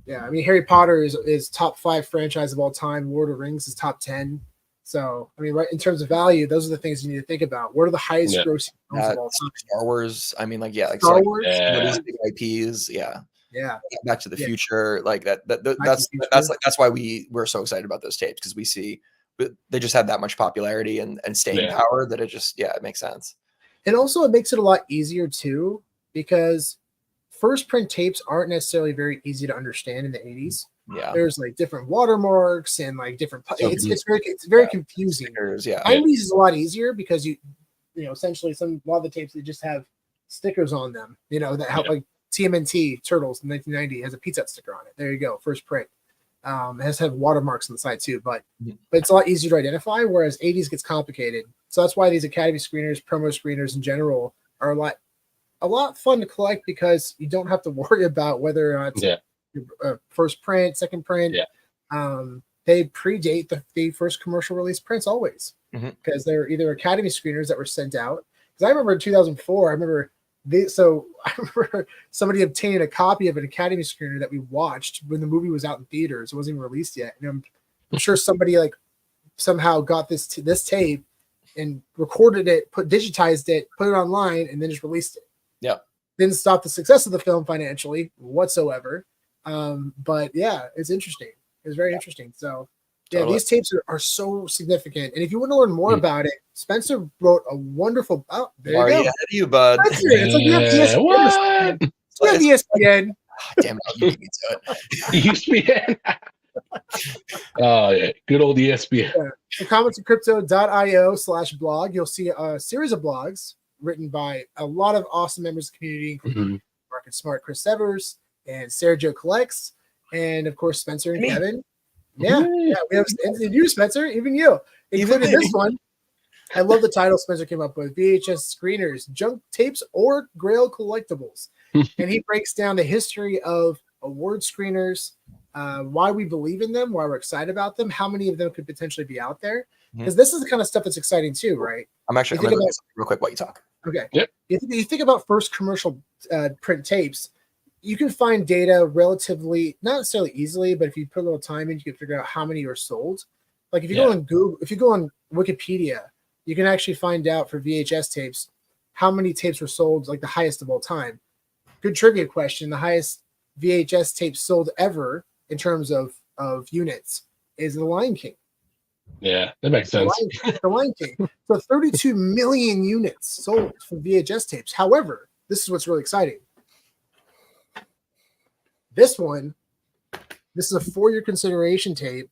I mean, Harry Potter is top 5 franchise of all time. Lord of the Rings is top 10. So, I mean, right in terms of value, those are the things you need to think about. What are the highest grossing films of all time? Star Wars. I mean, Star Wars. Those big IPs. Yeah. Back to the Future. Like that's why we're so excited about those tapes, because we see they just had that much popularity and staying power that it makes sense. And also it makes it a lot easier too, because first print tapes aren't necessarily very easy to understand in the 80s. Yeah. There's like different watermarks and like different, it's very confusing. Stickers, yeah. 90s is a lot easier because you know, essentially a lot of the tapes, they just have stickers on them, you know, that help, like TMNT Turtles in 1990 has a Pizza Hut sticker on it. There you go. First print. It has to have watermarks on the side too, but it's a lot easier to identify, whereas 80s gets complicated. So that's why these Academy screeners, promo screeners in general are a lot fun to collect, because you don't have to worry about whether or not it's first print, second print. They predate the first commercial release prints always, because they're either Academy screeners that were sent out. Because I remember in 2004, I remember somebody obtained a copy of an Academy screener that we watched when the movie was out in theaters. It wasn't even released yet. And I'm sure somebody like somehow got this tape and recorded it, digitized it, put it online, and then just released it. Yeah. Didn't stop the success of the film financially whatsoever. But yeah, it's interesting. It's very interesting. So yeah, totally. These tapes are so significant. And if you want to learn more about it, Spencer wrote a wonderful. Oh, there you go. Ahead of you, bud. Spencer, it's like you have ESPN. You have ESPN. Damn it, you beat me to ESPN. Oh yeah, good old ESPN. So comicsandcrypto.io/blog. You'll see a series of blogs written by a lot of awesome members of the community, including Market Smart, Chris Severs, and Sergio Collects, and of course Spencer and Kevin. Yeah, we have you, Spencer, even you, including this one. I love the title Spencer came up with: VHS screeners, junk tapes, or Grail collectibles. And he breaks down the history of award screeners, why we believe in them, why we're excited about them, how many of them could potentially be out there. Because this is the kind of stuff that's exciting too, right? I'm actually going to look real quick while you talk. Okay. Yep. You think about first commercial print tapes, you can find data relatively, not necessarily easily, but if you put a little time in, you can figure out how many are sold. Like if you go on Google, if you go on Wikipedia, you can actually find out for VHS tapes how many tapes were sold, like the highest of all time. Good trivia question. The highest VHS tape sold ever in terms of units is The Lion King. Yeah, that makes sense. The Lion King. So 32 million units sold for VHS tapes. However, this is what's really exciting. This is a 4-year consideration tape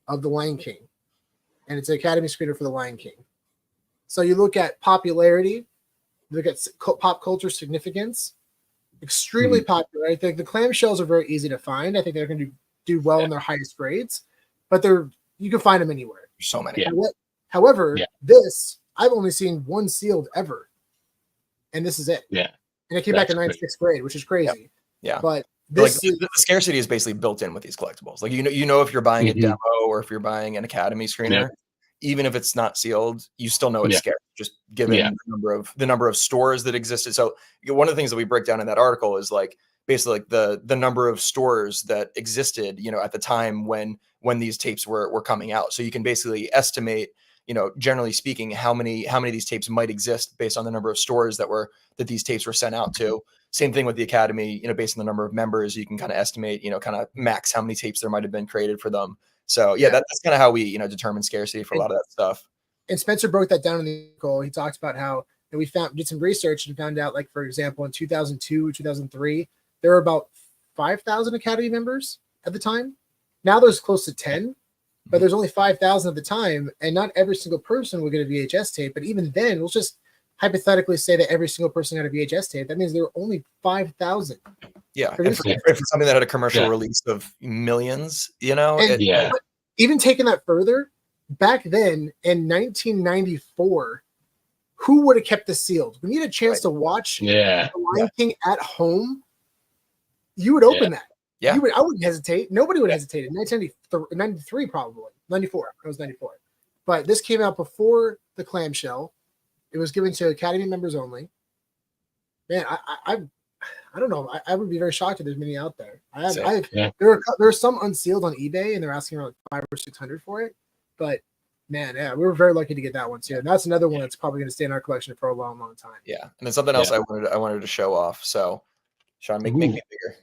of The Lion King. And it's an Academy screener for The Lion King. So you look at popularity, look at pop culture significance, extremely popular. I think the clamshells are very easy to find. I think they're going to do well in their highest grades, but you can find them anywhere. There's so many. However, this, I've only seen one sealed ever, and this is it. Yeah. And it came back in 9th, 6th grade, which is crazy. Yeah. But the scarcity is basically built in with these collectibles. Like, you know, if you're buying a demo or if you're buying an Academy screener, even if it's not sealed, you still know it's scarce, just given the number of stores that existed. So one of the things that we break down in that article is like basically like the number of stores that existed, you know, at the time when these tapes were coming out. So you can basically estimate, you know, generally speaking, how many of these tapes might exist based on the number of stores that these tapes were sent out to. Same thing with the Academy, you know, based on the number of members, you can kind of estimate, you know, kind of max how many tapes there might have been created for them. So that's kind of how we, you know, determine scarcity for a lot of that stuff. And Spencer broke that down in the article. He talks about how we did some research and found out, like, for example, in 2002, 2003, there were about 5,000 Academy members at the time. Now there's close to 10, but there's only 5,000 at the time, and not every single person will get a VHS tape. But even then, we'll just hypothetically say that every single person got a VHS tape. That means there were only 5,000. Yeah, and for something that had a commercial release of millions, you know. But even taking that further, back then in 1994, who would have kept this sealed? When you had a chance to watch The Lion King at home, you would open that. Yeah, I wouldn't hesitate. Nobody would hesitate. In 1993, probably 94. It was 94, but this came out before the clamshell. It was given to Academy members only. Man, I don't know. I would be very shocked if there's many out there. There are some unsealed on eBay, and they're asking around $500 or $600 for it. But man, we were very lucky to get that one too. And that's another one that's probably going to stay in our collection for a long, long time. Yeah, and then something else I wanted to show off. So, Sean, make me bigger.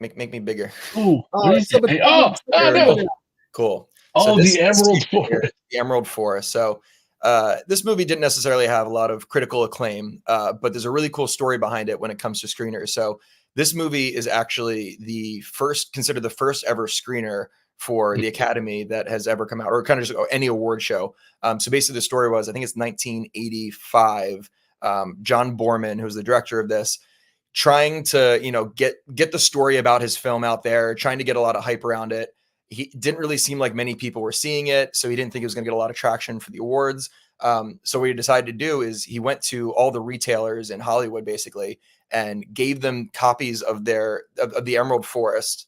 Make me bigger. Ooh, cool. Oh, so the Emerald Forest. The Emerald Forest. So This movie didn't necessarily have a lot of critical acclaim, but there's a really cool story behind it when it comes to screeners. So this movie is actually considered the first ever screener for the Academy that has ever come out, or kind of just any award show. So basically the story was, I think it's 1985, John Borman, who's the director of this, trying to, get the story about his film out there, trying to get a lot of hype around it. He didn't really seem like many people were seeing it, so he didn't think it was going to get a lot of traction for the awards. So what he decided to do is he went to all the retailers in Hollywood, basically, and gave them copies of the Emerald Forest.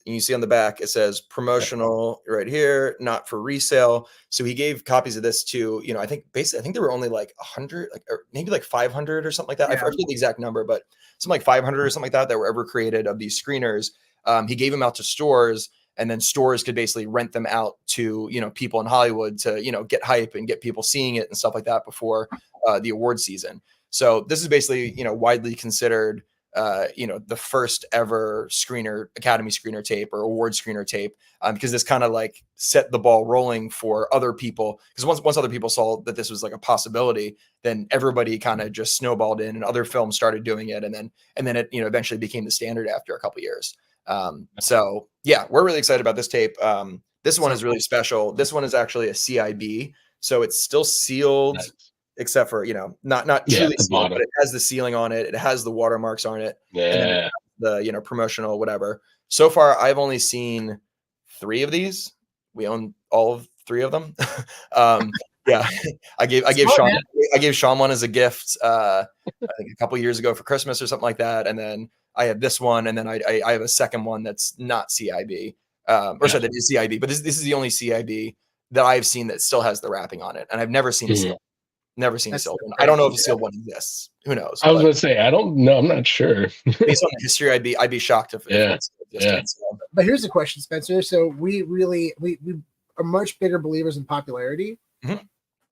And you see on the back, it says promotional right here, not for resale. So he gave copies of this to, I think there were only like 100, or maybe like 500 or something like that. Yeah. I forget the exact number, but something like 500 or something like that were ever created of these screeners. He gave them out to stores, and then stores could basically rent them out to, people in Hollywood to, get hype and get people seeing it and stuff like that before the award season. So this is basically, widely considered, the first ever Academy screener tape or award screener tape, because this kind of like set the ball rolling for other people. Because once other people saw that this was like a possibility, then everybody kind of just snowballed in, and other films started doing it, and then it eventually became the standard after a couple of years. So yeah, we're really excited about this tape. This one is really special. This one is actually a CIB, so it's still sealed. Nice. Except for, not truly sealed, but it has the sealing on it. It has the watermarks on it. Yeah. And the promotional, whatever. So far, I've only seen 3 of these. We own all 3 of them. Yeah. I gave Sean one as a gift, I think a couple years ago for Christmas or something like that. And then I have this one, and then I have a second one that's not CIB. Sorry, that is CIB, but this is the only CIB that I've seen that still has the wrapping on it. And I've never seen a seal. Never seen a sealed one. I don't know if a sealed one exists. Who knows? I was going to say, I don't know. I'm not sure. Based on the history, I'd be shocked if it's existed. So. But here's the question, Spencer. So we are much bigger believers in popularity,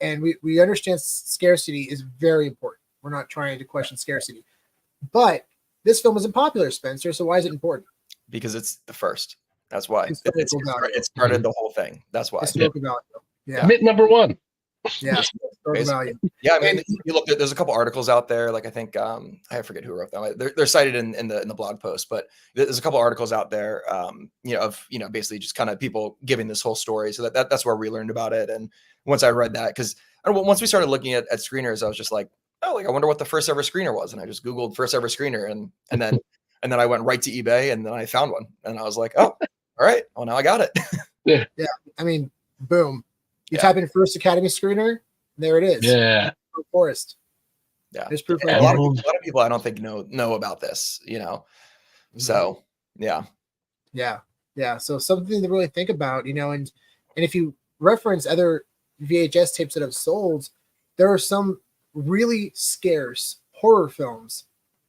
and we understand scarcity is very important. We're not trying to question scarcity, but this film isn't popular, Spencer. So why is it important? Because it's the first. That's why. It started the whole thing. That's why. Historical value. Yeah. Commit number 1. Yeah. Yeah, I mean, you look. There's a couple articles out there. Like I think I forget who wrote them. They're cited in the blog post, but there's a couple articles out there. Basically just kind of people giving this whole story. So that's where we learned about it. And once I read that, because once we started looking at screeners, I was just like, oh, I wonder what the first ever screener was. And I just Googled first ever screener, and then I went right to eBay, and then I found one, and I was like, oh, all right, well now I got it. Yeah. I mean, boom. You type in first Academy screener, there it is. Yeah. Forest. Yeah. There's proof. A lot of people I don't think know about this, So yeah. Yeah. So something to really think about, and if you reference other VHS tapes that have sold, there are some really scarce horror films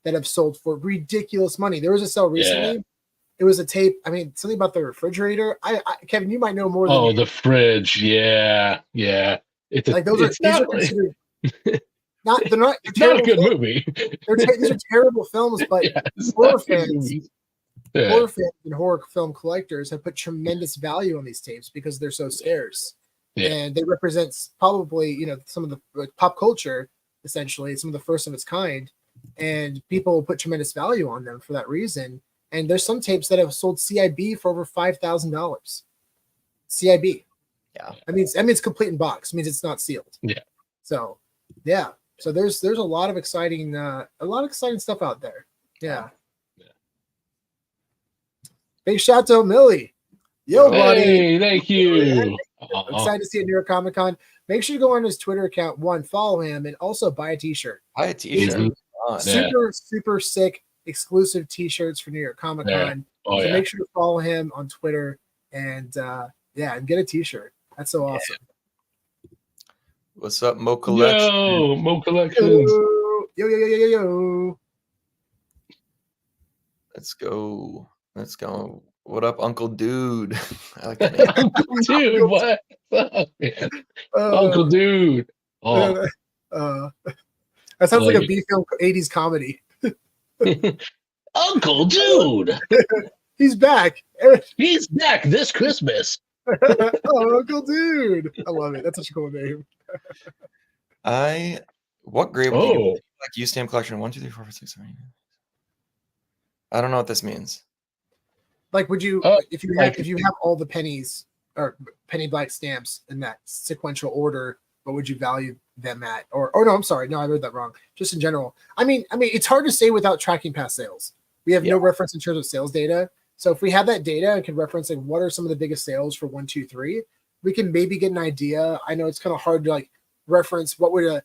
that have sold for ridiculous money. There was a sale recently. Yeah. It was a tape. I mean, something about the refrigerator. Kevin, you might know more than me. The fridge. Yeah. It's like those it's are considered they're not a good movie. These are terrible films, but horror fans and horror film collectors have put tremendous value on these tapes because they're so scarce. Yeah. And they represent probably, some of the pop culture, essentially, some of the first of its kind. And people put tremendous value on them for that reason. And there's some tapes that have sold CIB for over $5,000. CIB. Yeah. I mean, it's complete in box. It means it's not sealed. Yeah. So, yeah. So there's a lot of exciting stuff out there. Yeah. Big shout to Millie. Yo, buddy. Hey, thank you. Excited to see you at New York Comic Con. Make sure you go on his Twitter account. Follow him, and also buy a T-shirt. Buy a T-shirt. Super sick exclusive T-shirts for New York Comic Con. So make sure to follow him on Twitter and and get a T-shirt. That's so awesome. What's up, Mo Collection? Yo, Mo Collections. Yo. Let's go. What up, Uncle Dude? I like that name. Uncle Dude, what's up, man? Uncle Dude. That sounds like a B-film 80s comedy. Uncle Dude. He's back. He's back this Christmas. Oh, Uncle Dude. I love it. That's such a cool name. What grade would you Oh, like? Use stamp collection 1, 2, 3, 4, 5, 6, 7, 8. I don't know what this means. Like, would you if you have all the pennies or penny black stamps in that sequential order, what would you value them at? Or no, I'm sorry, no, I read that wrong. Just in general. I mean, it's hard to say without tracking past sales. We have no reference in terms of sales data. So if we have that data and can reference like what are some of the biggest sales for 1, 2, 3, we can maybe get an idea. I know it's kind of hard to like reference what would a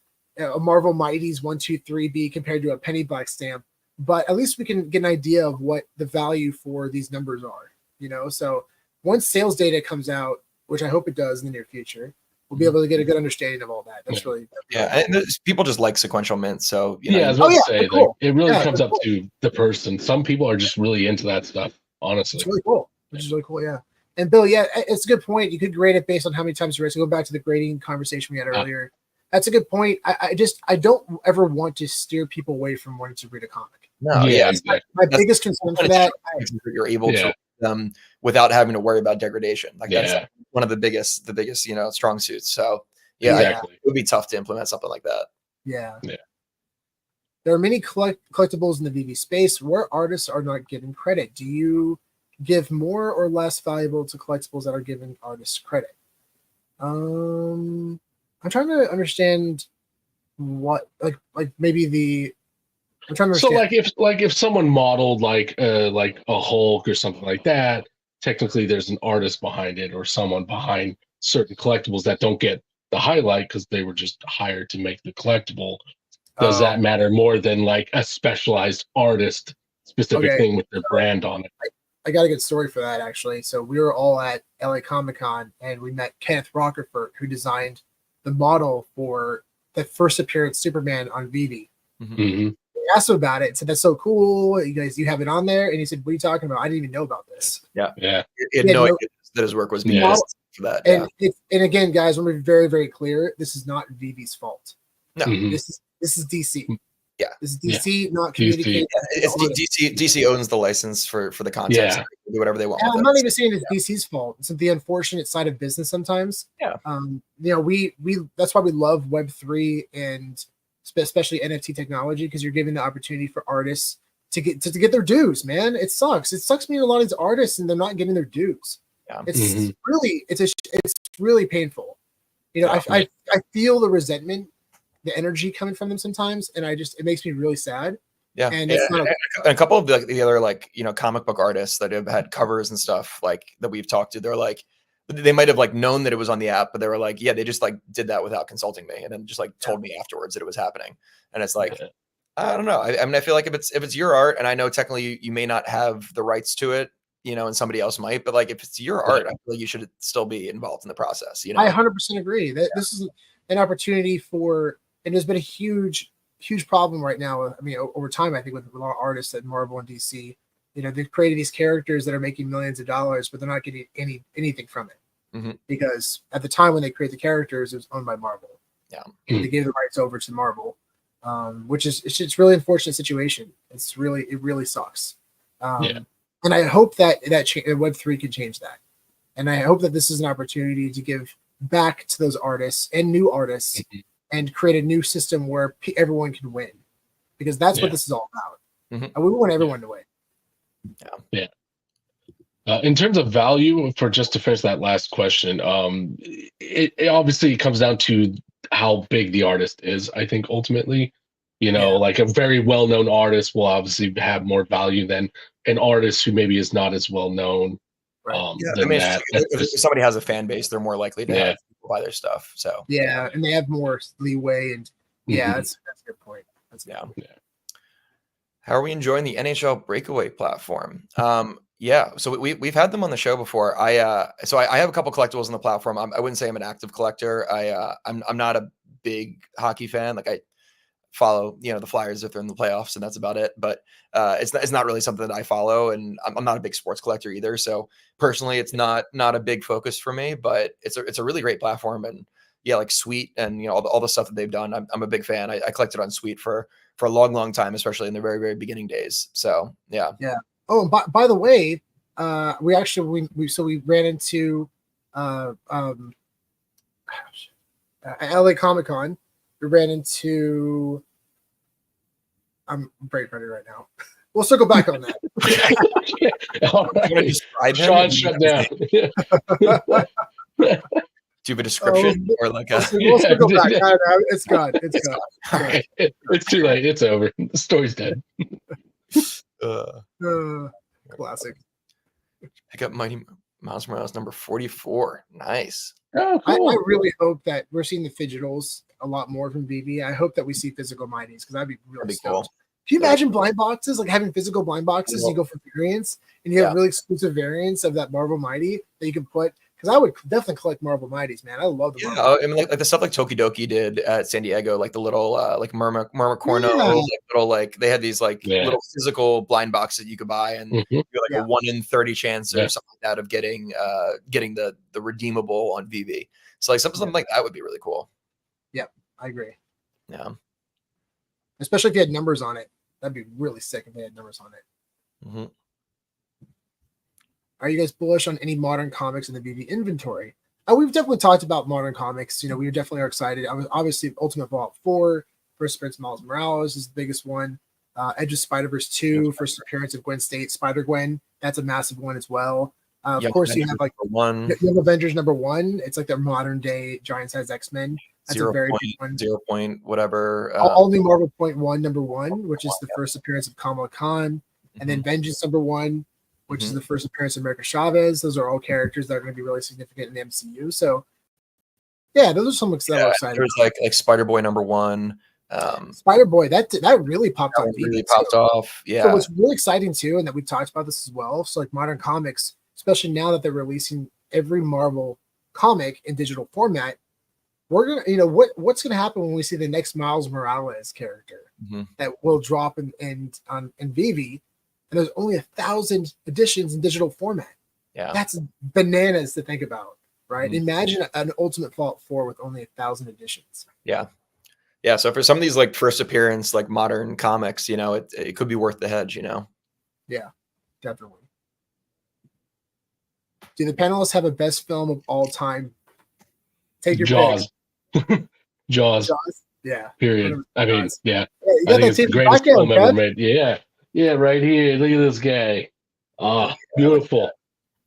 Marvel Mighty's 1, 2, 3 be compared to a penny black stamp, but at least we can get an idea of what the value for these numbers are, you know? So once sales data comes out, which I hope it does in the near future, we'll be able to get a good understanding of all that. That's really and people just like sequential mints. So, you know, I was about to say, like, cool. it really comes up to the person. Some people are just really into that stuff, honestly. It's really cool, which is really cool, yeah. And Bill, yeah, it's a good point. You could grade it based on how many times you read. So go back to the grading conversation we had earlier. That's a good point. I don't ever want to steer people away from wanting to read a comic. No, exactly. My biggest concern for that. You're able to without having to worry about degradation. Like that's one of the biggest, you know, strong suits. So exactly. It would be tough to implement something like that. Yeah. There are many collectibles in the VeVe space where artists are not given credit. Do you give more or less valuable to collectibles that are given artists credit? I'm trying to understand what like maybe the I'm trying to understand. So like if someone modeled like a Hulk or something like that, technically there's an artist behind it or someone behind certain collectibles that don't get the highlight because they were just hired to make the collectible. Does that matter more than like a specialized artist specific thing with their brand on it? I got a good story for that actually. So we were all at LA Comic Con and we met Kenneth Rockerford, who designed the model for the first appearance Superman on VeVe. Mm-hmm. I asked him about it and said, "That's so cool. You have it on there." And he said, "What are you talking about? I didn't even know about this." Yeah. He had no idea that his work was being for that. And again, guys, let me be very, very clear. This is not VeVe's fault. No. Mm-hmm. This is DC. Yeah. This is DC not communicating. DC owns the license for the content. So they do whatever they want. I'm not even saying it's DC's fault. It's the unfortunate side of business sometimes. Yeah. You know, we that's why we love Web3 and especially NFT technology, because you're giving the opportunity for artists to get their dues, man. It sucks. It sucks meeting a lot of these artists and they're not getting their dues. Yeah. It's really painful. You know, I feel the resentment, the energy coming from them sometimes, and it makes me really sad. Yeah, and a couple of the other like, you know, comic book artists that have had covers and stuff like that we've talked to, they're like, they might have like known that it was on the app, but they were like, yeah, they just like did that without consulting me, and then just like told me afterwards that it was happening. And it's like, I don't know. I mean, I feel like if it's your art, and I know technically you may not have the rights to it, you know, and somebody else might, but like if it's your art, I feel like you should still be involved in the process. You know, I 100% agree that this is an opportunity for, and there's been a huge problem right now. I mean, over time, I think with a lot of artists at Marvel and DC, you know, they've created these characters that are making millions of dollars, but they're not getting anything from it because at the time when they create the characters, it was owned by Marvel. Yeah, and they gave the rights over to Marvel, which is it's really unfortunate situation. It really sucks. And I hope that Web3 can change that, and I hope that this is an opportunity to give back to those artists and new artists. And create a new system where everyone can win, because that's what this is all about. And we want everyone to win. In terms of value, just to finish that last question, it obviously comes down to how big the artist is. I think ultimately, you know, like a very well-known artist will obviously have more value than an artist who maybe is not as well known. Right. I mean, if somebody has a fan base, they're more likely to have people buy their stuff. So and they have more leeway, and that's a good point. How are we enjoying the NHL Breakaway platform? So we've had them on the show before. I have a couple collectibles on the platform. I wouldn't say I'm an active collector. I'm not a big hockey fan. Like I follow, you know, the Flyers if they're in the playoffs, and that's about it. But it's not really something that I follow, and I'm not a big sports collector either. So personally, it's not a big focus for me. But it's a really great platform, and like Sweet and, you know, all the stuff that they've done. I'm a big fan. I collected on Sweet for a long time, especially in the very, very beginning days. So yeah. Oh, and by the way, we ran into LA Comic Con. We ran into. I'm brain ready right now. We'll circle back on that. All right. Describe him? Sean shut down. Do you have a description or like a? We'll circle back. No, it's gone. It's gone. All right. It's too late. It's over. The story's dead. Classic. Pick up Mighty Miles Morales number 44. Nice. Oh, cool. I really hope that we're seeing the digitals a lot more from VeVe. I hope that we see physical Mighties because that'd be really cool. Can you imagine blind boxes, like having physical blind boxes? You go for variants and you have really exclusive variants of that Marvel Mighty that you can put. Because I would definitely collect Marvel Mighties, man. I love the Marvel. I mean, like the stuff like Tokidoki did at San Diego, like the little like Mermacorno, like little like they had these like little physical blind boxes that you could buy, and you had like a 1 in 30 chance or something like that of getting the redeemable on VeVe. So like something like that would be really cool. Yep, I agree. Yeah, especially if you had numbers on it. That'd be really sick if they had numbers on it. Are you guys bullish on any modern comics in the VeVe inventory? We've definitely talked about modern comics. You know, we definitely are excited. Obviously, Ultimate Fallout 4, First Appearance of Miles Morales is the biggest one. Edge of Spider-Verse 2, First Appearance of Gwen State, Spider-Gwen. That's a massive one as well. Of course, you have like Young Avengers #1. It's like their modern day giant size X-Men. That's a very big one. 0 point whatever. All New Marvel .1 #1, which is the first appearance of Kamala Khan, and then Vengeance #1, which is the first appearance of America Chavez. Those are all characters that are going to be really significant in the MCU. So, yeah, those are some that we're excited. There's like Spider-Boy #1. Spider-Boy, that really popped off. Really popped off. Yeah. So what's really exciting too, and that we've talked about this as well. So like modern comics, especially now that they're releasing every Marvel comic in digital format, we're gonna, you know, what's gonna happen when we see the next Miles Morales character that will drop in VeVe, and there's only 1,000 editions in digital format. Yeah, that's bananas to think about, right? Imagine an Ultimate Fallout 4 with only 1,000 editions. Yeah. So for some of these like first appearance, like modern comics, you know, it could be worth the hedge, you know. Yeah, definitely. Do the panelists have a best film of all time? Take your Jaws. Jaws. Yeah. Period. I mean, yeah. You I think it's the greatest film ever made. Yeah. Yeah, right here. Look at this guy. Oh, beautiful.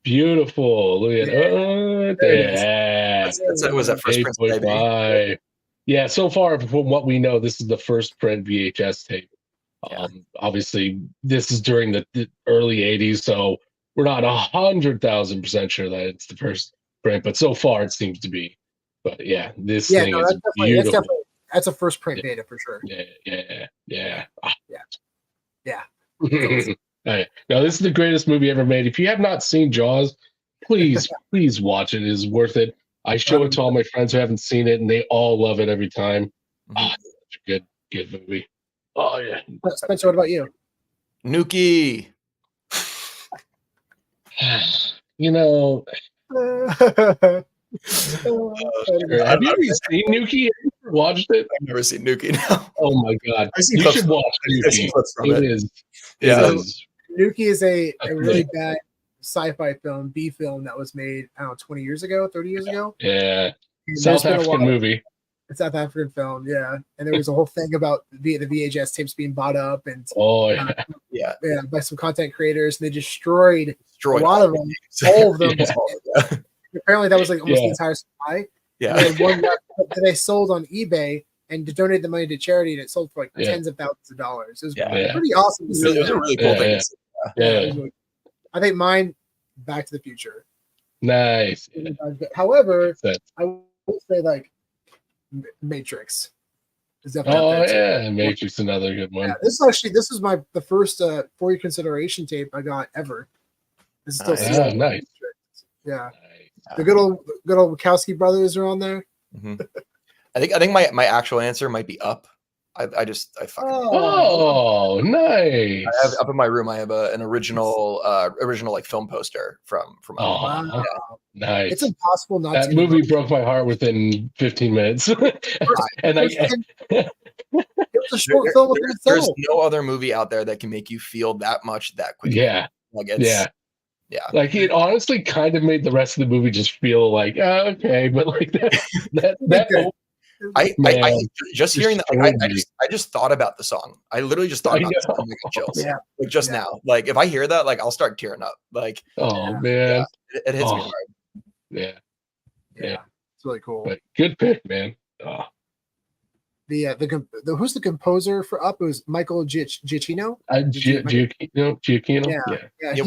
Beautiful. Look at that was that first print tape. Yeah, so far from what we know, this is the first print VHS tape. Obviously, this is during the early 80s, so we're not 100,000% sure that it's the first print, but so far it seems to be. But yeah, this thing is beautiful. That's a first print beta for sure. Yeah. Awesome. Now, this is the greatest movie ever made. If you have not seen Jaws, please watch it. It is worth it. I show it to all my friends who haven't seen it, and they all love it every time. Such a good movie. Oh yeah. Spencer, what about you? Nuki. You know. Have you ever seen Nuki? Have you ever watched it? I've never seen Nuki. No. Oh my god! You should watch Nuki. It is. Nuki is a really bad sci-fi film, B film that was made, I don't know, 20 years ago, 30 years ago. Yeah. South African movie. A South African film, yeah. And there was a whole thing about the VHS tapes being bought up and by some content creators, and they destroyed a lot of them, all of them. Apparently that was like almost the entire supply. Yeah. And then one that they sold on eBay and donated the money to charity, and it sold for like tens of thousands of dollars. It was pretty awesome to see. It was a really cool thing. Yeah. I think mine, Back to the Future. Nice. However, I will say like Matrix is definitely Matrix, another good one. Yeah, this is the first for your consideration tape I got ever. This is still nice. Yeah, the good old Wachowski brothers are on there. I think my actual answer might be Up. I fucking nice. I have up in my room. I have an original like film poster from wow. Nice. It's impossible not that to. That movie broke my heart within 15 minutes. And it was a short film. There's no other movie out there that can make you feel that much that quickly. Yeah. Like it's Yeah. Like it honestly kind of made the rest of the movie just feel like okay, but like that I just hearing that, like, me. I just thought about the song. I literally just thought about the song, like chills. Yeah. Like just now. Like if I hear that, like I'll start tearing up. Like Oh man. It hits me hard. Yeah. It's really cool. But good pick, man. Oh. Who's the composer for Up? It was Michael Giacchino. Giacchino. Yeah.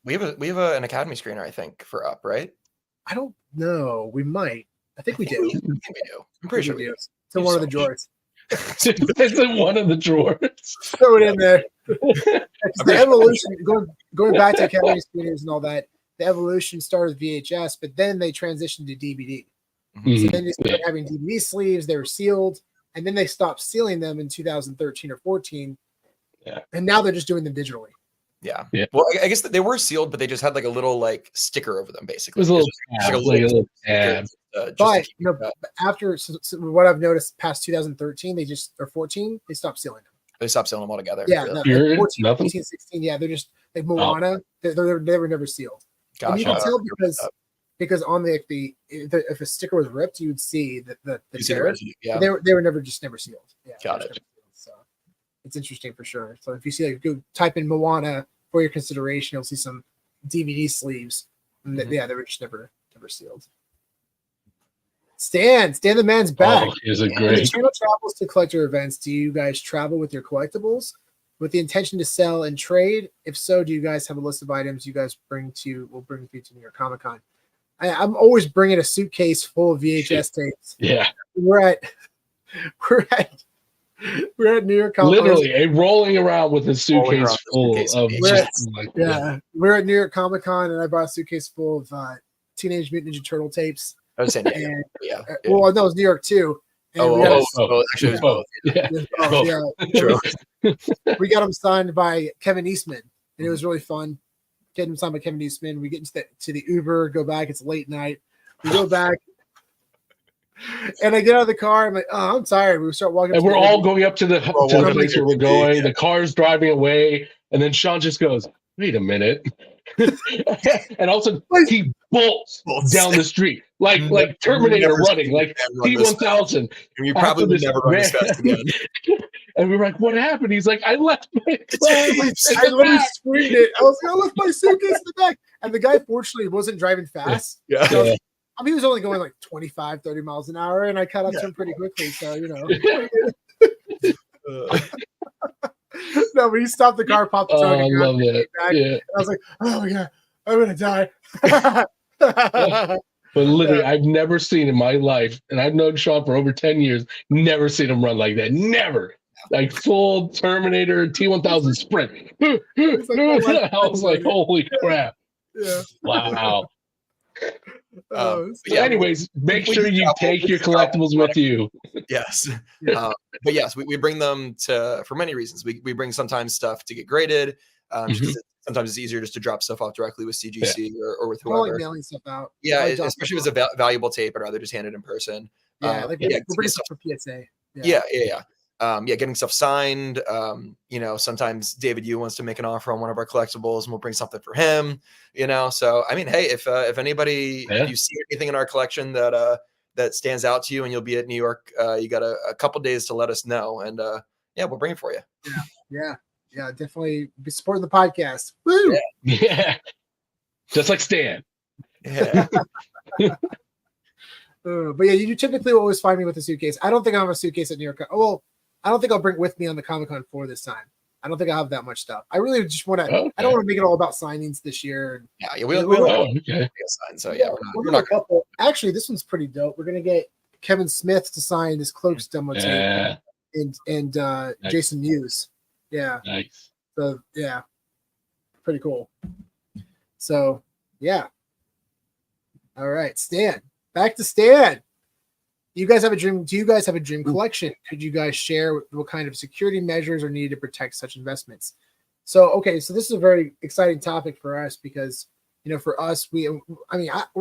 We have an Academy screener, I think, for Up, right? I don't know. We might. I think we do. I think we do. I'm pretty sure we do. It's in one of the drawers. It's in one of the drawers. Throw it in there. The evolution, going back to Academy screeners and all that, the evolution started with VHS, but then they transitioned to DVD. So then they started having DVD sleeves. They were sealed, and then they stopped sealing them in 2013 or 14. Yeah. And now they're just doing them digitally. Yeah. Well, I guess they were sealed, but they just had like a little like sticker over them, basically. It was a little tab. But after what I've noticed past 2013, they just or 14, they stopped sealing them. They stopped selling them altogether. Yeah, really. 14, 15, 16. Yeah, they're just like Moana. They were never sealed. Gotcha. And you can tell because on if a sticker was ripped, you would see the tear. Yeah, they were never sealed. Yeah, got it. So it's interesting for sure. So if you see go type in Moana for your consideration, you'll see some DVD sleeves. And they were just never sealed. Stan the man's back. Oh, is it When great? the channel travels to collector events, do you guys travel with your collectibles with the intention to sell and trade? If so, do you guys have a list of items you guys will bring with you to New York Comic Con? I'm always bringing a suitcase full of VHS tapes. Yeah, we're at New York Comic Con. Literally, rolling around with a suitcase full of. We're at New York Comic Con, and I brought a suitcase full of Teenage Mutant Ninja Turtle tapes. I was saying, Well, no, it was New York too. And actually, it was both. Yeah. We got them signed by Kevin Eastman, and it was really fun. Getting them signed by Kevin Eastman. We get to the Uber, go back. It's late night. We go back, and I get out of the car. I'm like, oh, I'm tired. We start walking. And we're all going up to the place where we're going. Yeah. The car's driving away, and then Sean just goes, "Wait a minute." And also he bolts down the street like Terminator running, like T-1000. You probably would never run this fast again. And we were like, "What happened?" He's like, "I left my I literally screamed it. I was like, I left my suitcase in the back." And the guy fortunately wasn't driving fast. Yeah. So he was only going like 25, 30 miles an hour, and I caught up to him pretty quickly. So No, but he stopped the car, popped the trunk, I love that. Yeah. I was like, "Oh my god, I'm gonna die." But literally, I've never seen in my life, and I've known Sean for over 10 years, never seen him run like that. Never. Like full Terminator T-1000 sprint. I was like, holy crap. Yeah. Wow. Anyways, make sure you take your collectibles with you. Yes. But yes, we bring them for many reasons. We bring sometimes stuff to get graded. Sometimes it's easier just to drop stuff off directly with CGC or with whoever. I like mailing stuff out. Yeah, especially if it's a valuable tape, I'd rather just hand it in person. Yeah, we're bringing stuff for PSA. Yeah. Getting stuff signed. Sometimes David Yu wants to make an offer on one of our collectibles, and we'll bring something for him. So I mean, hey, if anybody, if you see anything in our collection that stands out to you, and you'll be at New York, you got a couple days to let us know, and we'll bring it for you. Yeah, definitely be supporting the podcast. Woo! Yeah. Just like Stan. Yeah. But yeah, you typically will always find me with a suitcase. I don't think I have a suitcase at New York. Well, I don't think I'll bring it with me on the Comic-Con for this time. I don't think I have that much stuff. I really just want to. Okay. I don't want to make it all about signings this year. We'll sign. So we're not. Actually, this one's pretty dope. We're gonna get Kevin Smith to sign this Cloaks demo tape, and nice. Jason Mewes. Yeah. Nice. So yeah, pretty cool. So yeah. All right, Stan. Back to Stan. You guys have a dream? Do you guys have a dream collection? Could you guys share what kind of security measures are needed to protect such investments? So this is a very exciting topic for us because for us, we're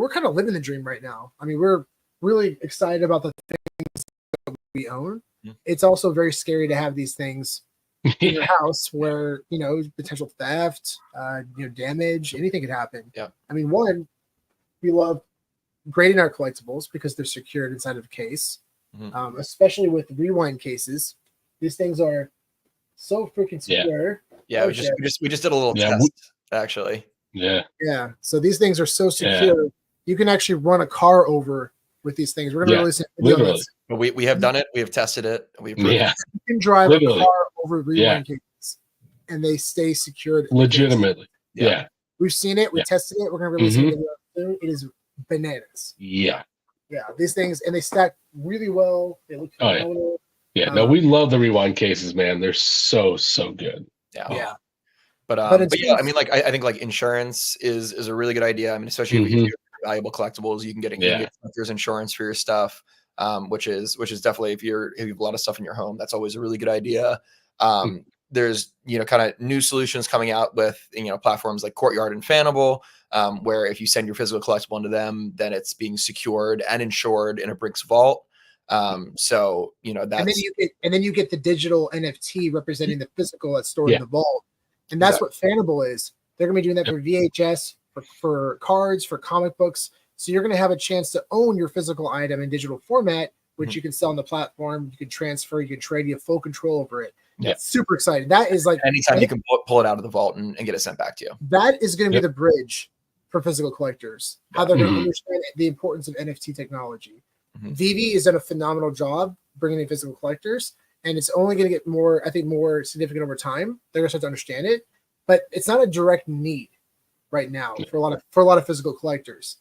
kind of living the dream right now. I mean, we're really excited about the things that we own. It's also very scary to have these things in your house where, potential theft, damage, anything could happen. Yeah. I mean, one, we love grading our collectibles because they're secured inside of a case, especially with rewind cases. These things are so freaking secure. Yeah, we just did a little test, actually. Yeah. Yeah. So these things are so secure. Yeah. You can actually run a car over with these things. We're going to release a video on this. We have done it. We have tested it. You can drive a car over rewind cases, and they stay secured. Legitimately. Yeah. We've seen it. We tested it. We're going to release a video soon. It is bananas. Yeah. Yeah. These things, and they stack really well. They look phenomenal. Yeah. No, we love the rewind cases, man. They're so good. Yeah. But yeah, I mean, like I think like insurance is a really good idea. I mean, especially if you do valuable collectibles, you can get collector's insurance for your stuff, which is definitely if you have a lot of stuff in your home, that's always a really good idea. There's kind of new solutions coming out with platforms like Courtyard and Fanable, where if you send your physical collectible into them, then it's being secured and insured in a Brink's vault. So that's and then you get the digital NFT representing the physical that's stored in the vault. And that's what Fanable is. They're going to be doing that for VHS, for cards, for comic books. So you're going to have a chance to own your physical item in digital format, which you can sell on the platform. You can transfer, you can trade, you have full control over it. Yeah. It's super exciting. That is like anytime you can pull it out of the vault and get it sent back to you. That is going to be the bridge for physical collectors, how they're going to understand the importance of NFT technology. VeVe has done a phenomenal job bringing in physical collectors. And it's only going to get more significant over time. They're going to start to understand it, but it's not a direct need right now for a lot of physical collectors.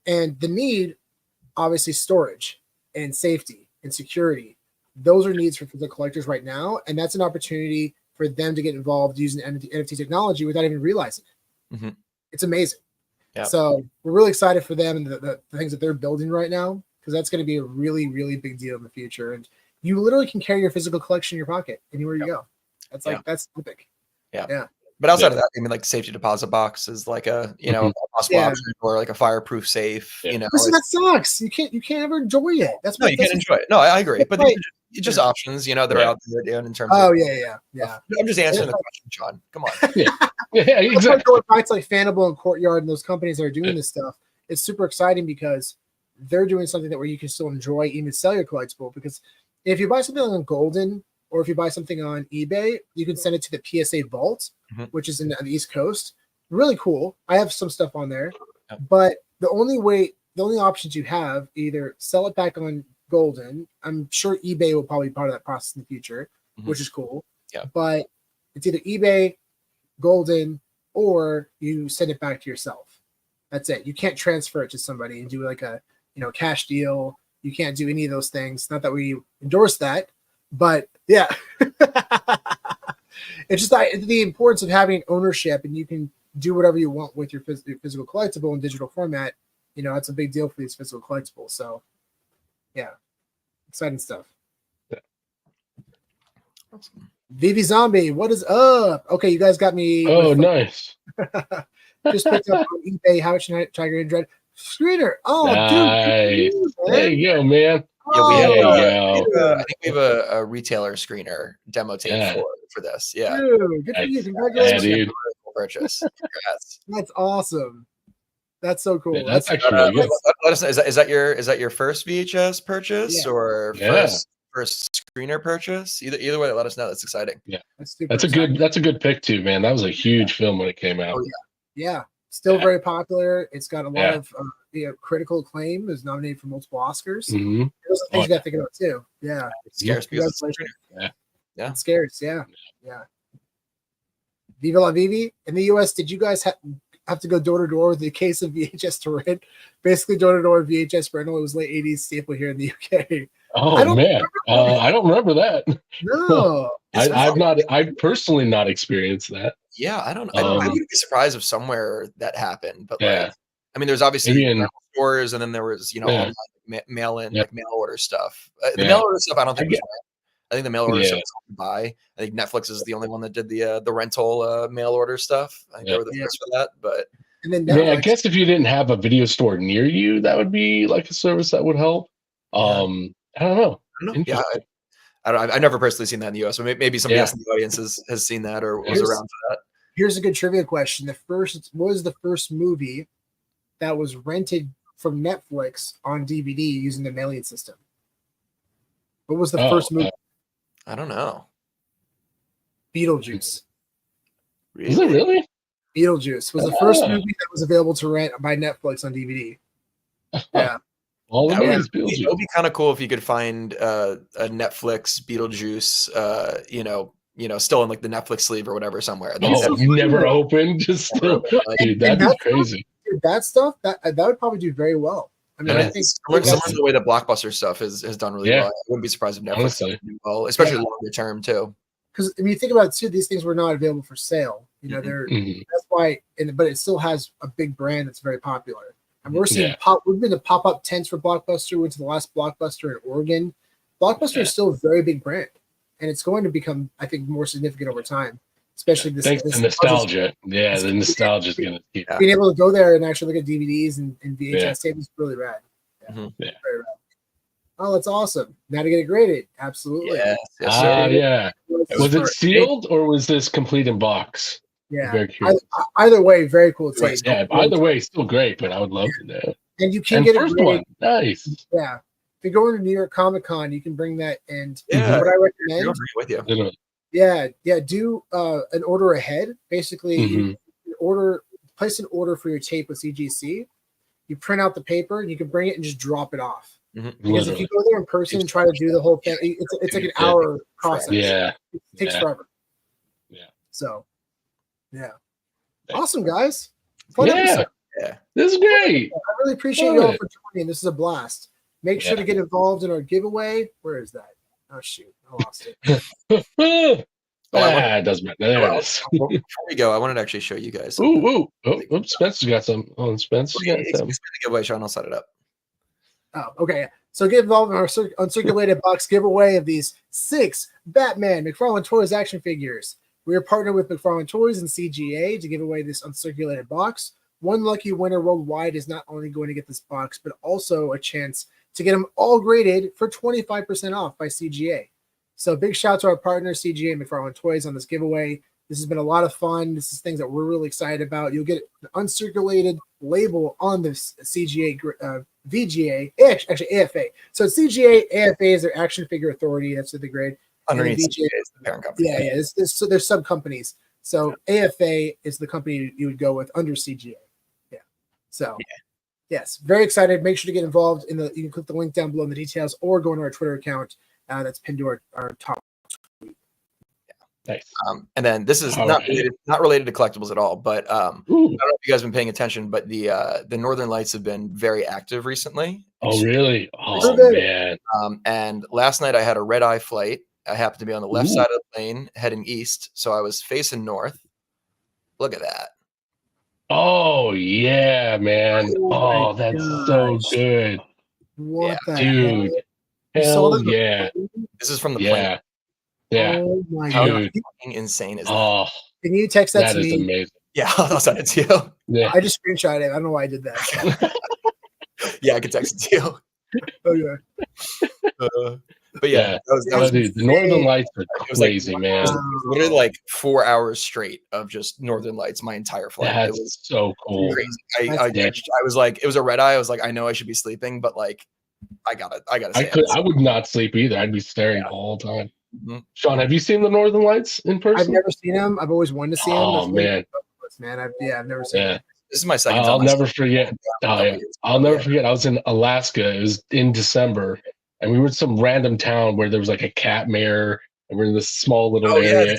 And the need, obviously, storage and safety and security. Those are needs for physical collectors right now, and that's an opportunity for them to get involved using NFT technology without even realizing it. It's amazing. Yeah. So we're really excited for them and the things that they're building right now, because that's going to be a really, really big deal in the future. And you literally can carry your physical collection in your pocket anywhere you go. That's that's epic. Yeah. But outside of that, I mean, like safety deposit box is like a a possible option, or like a fireproof safe. Listen, that sucks. You can't ever enjoy it. You can't enjoy it. No, I agree. But it's just options, that are out there in terms. Oh yeah. I'm just answering the question, Sean. Come on. Exactly. Going back to like Fanable and Courtyard and those companies that are doing this stuff, it's super exciting because they're doing something where you can still enjoy, even sell your collectible. Because if you buy something on Golden, or if you buy something on eBay, you can send it to the PSA Vault, which is on the East Coast. Really cool. I have some stuff on there, but the only options you have, either sell it back on Golden. I'm sure eBay will probably be part of that process in the future, which is cool. Yeah. But it's either eBay, Golden, or you send it back to yourself. That's it. You can't transfer it to somebody and do like a cash deal. You can't do any of those things. Not that we endorse that, but yeah. It's just the importance of having ownership, and you can do whatever you want with your physical collectible in digital format. That's a big deal for these physical collectibles. So yeah, exciting stuff. Yeah. Awesome. VeVe Zombie, what is up? Okay, you guys got me. Oh, nice. Just picked up on eBay Howard Tiger and Dread screener. Oh, nice. Dude, there you go, man. I think we have a retailer screener demo tape for this. Yeah. Dude, good for you. Congratulations. Yeah, dude. Purchase. Congrats. That's awesome. That's so cool. Yeah, that's actually really good. Let us know, is that your first VHS purchase or first screener purchase? Either way, let us know. That's exciting. Yeah. That's a good pick too, man. That was a huge film when it came out. Oh, yeah. Still very popular. It's got a lot of critical acclaim. It was nominated for multiple Oscars. Those are things you got to think about too. Yeah. It scares people. Yeah. It scares. Yeah. Viva la VeVe. In the US, did you guys have to go door to door with the case of VHS to rent? Basically, door to door VHS rental. It was late 80s staple here in the UK. Oh, man. I don't remember that. No. I've personally not experienced that. Yeah, I wouldn't be surprised if somewhere that happened. But I mean, there's obviously stores, and then there was online mail-in like mail order stuff. The mail order stuff, I don't think. I think the mail order stuff is hard to buy. I think Netflix is the only one that did the rental mail order stuff. I think they were the first for that. But I guess if you didn't have a video store near you, that would be like a service that would help. I don't know. Yeah, I've never personally seen that in the US, so maybe somebody else in the audience has seen that or was around for that. Here's a good trivia question. What was the first movie that was rented from Netflix on DVD using the mailing system? What was the first movie? I don't know. Beetlejuice. Really? Is it really? Beetlejuice was the first movie that was available to rent by Netflix on DVD. Yeah. All the movies, It would be kind of cool if you could find a Netflix Beetlejuice, still in like the Netflix sleeve or whatever somewhere. Never opened, just still, dude. That'd be crazy. That stuff that would probably do very well. I mean, I think similar to the way that Blockbuster stuff has done really well. I wouldn't be surprised if Netflix does do well, especially longer term too. Because I mean, you think about it too, these things were not available for sale. That's why, but it still has a big brand that's very popular. And we're seeing we've been to pop-up tents for Blockbuster. We went to the last Blockbuster in Oregon. Blockbuster is still a very big brand, and it's going to become, I think, more significant over time. Especially thanks to nostalgia. The nostalgia is going to keep being able to go there and actually look at DVDs and VHS tapes is really rad. Very rad. Oh, that's awesome. Now to get it graded. Absolutely. Was it sealed or was this complete in box? Yeah. Either way, very cool taste. Yeah, either way, still great, but I would love to know. And you can get it graded. One. Nice. Yeah. If you go into New York Comic Con, you can bring that. And what I recommend. With you. Do an order ahead. Basically, you place an order for your tape with CGC. You print out the paper and you can bring it and just drop it off. Because if you go there in person and try to do the whole thing, it's like an hour process. Yeah. It takes forever. Yeah. So, awesome, guys. Fun episode. This is great. I really appreciate you all for joining. This is a blast. Make sure to get involved in our giveaway. Where is that? Oh, shoot. I lost it. It doesn't matter. There it is. Before we go, I wanted to actually show you guys. Spencer's got some. Spencer's got some. The giveaway, Sean. I'll set it up. Oh, okay. So get involved in our Uncirculated box giveaway of these 6 Batman McFarlane Toys action figures. We are partnered with McFarlane Toys and CGA to give away this Uncirculated box. One lucky winner worldwide is not only going to get this box, but also a chance to get them all graded for 25% off by CGA. So big shout out to our partner, CGA and McFarlane Toys, on this giveaway. This has been a lot of fun. This is things that we're really excited about. You'll get an uncirculated label on this CGA, VGA, actually AFA. So CGA, AFA is their action figure authority. That's what they grade. Underneath CGA is the parent company. So there's sub companies. So AFA is the company you would go with under CGA. So yes, very excited. Make sure to get involved you can click the link down below in the details or go into our Twitter account that's pinned to our top tweet. Nice. And then this is not related to collectibles at all, but I don't know if you guys have been paying attention, but the Northern Lights have been very active recently. Oh, really? Oh, man. And last night I had a red-eye flight. I happened to be on the left side of the plane heading east, so I was facing north. Look at that. Oh, yeah, man. Oh, that's so good. What the dude? Hell yeah. This is from the plane. Yeah. Oh my How god. fucking insane is that? Oh, can you text that to me? That is amazing. Yeah, I'll send it to you. Yeah. I just screenshot it. I don't know why I did that. Yeah, I can text it to you. Okay. But yeah, that was dude, the Northern Lights are crazy, man. It was literally like 4 hours straight of just Northern Lights my entire flight. That's it was so cool. Crazy. I was like, it was a red eye. I was like, I know I should be sleeping, but like, I gotta. I would not sleep either. I'd be staring the whole time. Sean, have you seen the Northern Lights in person? I've never seen them. I've always wanted to see them. Oh man, I've never seen them. This is my second time. I'll never forget. I'll never forget. I was in Alaska. It was in December. And we were in some random town where there was like a cat mare, and we're in this small little area.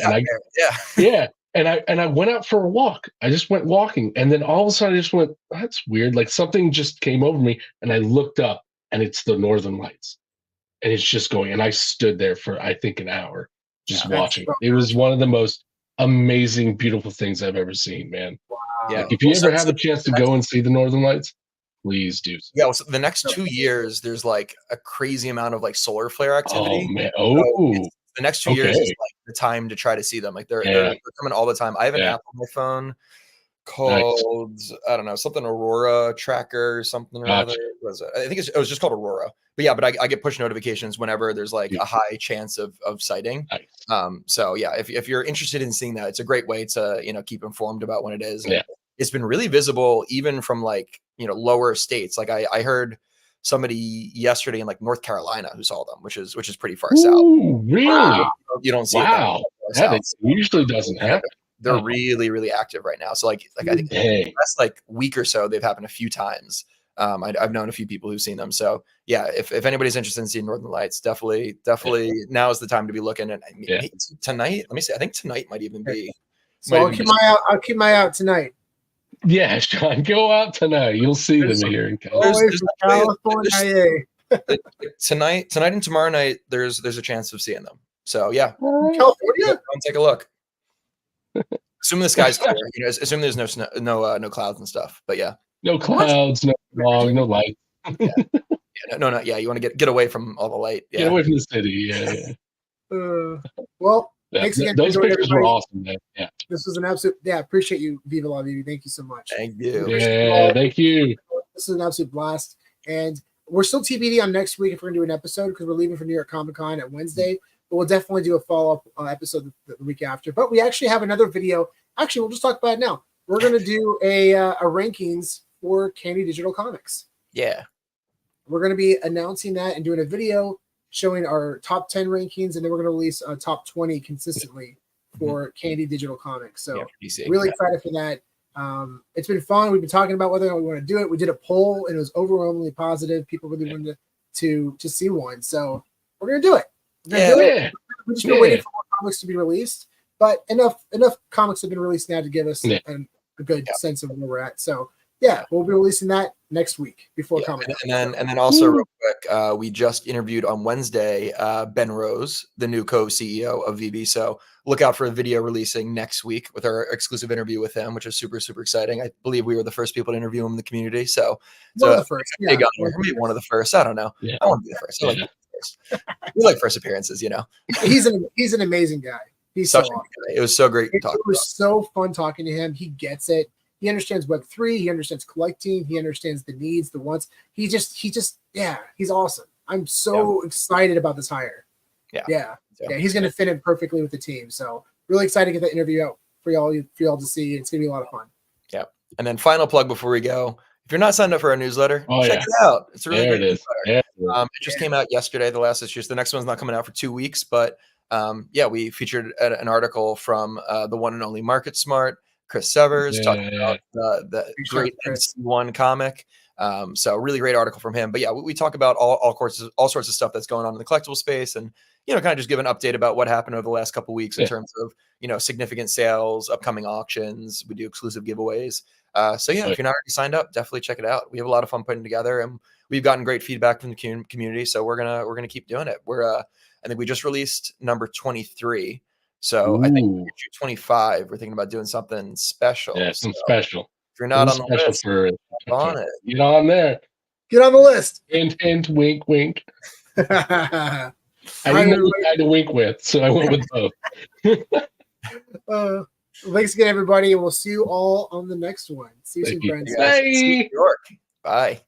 And I went out for a walk. I just went walking, and then all of a sudden I just went, that's weird. Like something just came over me, and I looked up, and it's the Northern Lights, and it's just going. And I stood there for I think an hour just watching. It was one of the most amazing, beautiful things I've ever seen, man. Wow. Yeah. Like if you ever have a chance to go and see the Northern Lights, please do so. Yeah, well, so the next 2 years, there's like a crazy amount of like solar flare activity. Oh man! So the next 2 years is like the time to try to see them. Like they're coming all the time. I have an app on my phone called I don't know, something Aurora Tracker or something or other. What was it? I think it was just called Aurora. But yeah, but I get push notifications whenever there's like a high chance of sighting. Nice. So yeah, if you're interested in seeing that, it's a great way to keep informed about when it is. Yeah. It's been really visible even from like lower states. Like I heard somebody yesterday in like North Carolina who saw them, which is pretty far south. Really? Wow. You don't see it that usually doesn't happen. They're really, really active right now. So like I think the last like week or so, they've happened a few times. I've known a few people who've seen them. So yeah, if anybody's interested in seeing Northern Lights, definitely now is the time to be looking. And tonight, let me see. I think tonight might even be. So I'll keep my eye out tonight. Yeah, Sean, go out tonight. You'll see them here in California. Tonight and tomorrow night, there's a chance of seeing them. So yeah, California. Go take a look. Assuming the sky's clear, assuming there's no snow, no clouds and stuff. But yeah, no clouds, no fog, no light. Yeah, you want to get away from all the light. Yeah. Get away from the city. Well, thanks again. Those pictures were awesome, man. Yeah, this was an absolute. Yeah, appreciate you, VeVe La VeVe. Thank you so much. Thank you. Yeah, thank you. This is an absolute blast, and we're still TBD on next week if we're gonna do an episode because we're leaving for New York Comic Con at Wednesday. But we'll definitely do a follow-up episode the week after. But we actually have another video. Actually, we'll just talk about it now. We're going to do a rankings for Candy Digital Comics. Yeah. We're going to be announcing that and doing a video showing our top 10 rankings, and then we're going to release a top 20 consistently for Candy Digital Comics. So really excited for that. It's been fun. We've been talking about whether or not we want to do it. We did a poll, and it was overwhelmingly positive. People really wanted to see one. So we're going to do it. We're just waiting for more comics to be released, but enough comics have been released now to give us a good sense of where we're at. So yeah, we'll be releasing that next week before Comic Con. And then also real quick, we just interviewed on Wednesday Ben Rose, the new co-CEO of VeVe. So look out for a video releasing next week with our exclusive interview with him, which is super, super exciting. I believe we were the first people to interview him in the community. So one of the first. Maybe one of the first. I don't know. Yeah. I want to be the first. I like we like first appearances, He's an amazing guy. He's such so awesome. It was so great to talk. It was so fun talking to him. He gets it. He understands Web3. He understands collecting. He understands the needs, the wants. He just he's awesome. I'm so excited about this hire. Yeah. He's going to fit in perfectly with the team. So really excited to get that interview out for y'all to see. It's going to be a lot of fun. Yeah. And then final plug before we go. If you're not signed up for our newsletter, check it out. It's a really great newsletter. It just came out yesterday, the last issue. The next one's not coming out for 2 weeks, but we featured an article from the one and only Market Smart, Chris Severs, talking about the great MC1 comic. So really great article from him. But yeah, we talk about all sorts of stuff that's going on in the collectible space, and kind of just give an update about what happened over the last couple of weeks in terms of significant sales, upcoming auctions. We do exclusive giveaways. So yeah, if you're not already signed up, definitely check it out. We have a lot of fun putting together, and we've gotten great feedback from the community. So we're gonna keep doing it. I think we just released number 23. So I think 25. We're thinking about doing something special. Yeah, something special. If you're not on the list, get on there. Get on the list. Hint, wink, wink. I didn't know who I had to wink with, so I went with both. Thanks again, everybody, and we'll see you all on the next one. See you soon, friends. Bye. New York. Bye.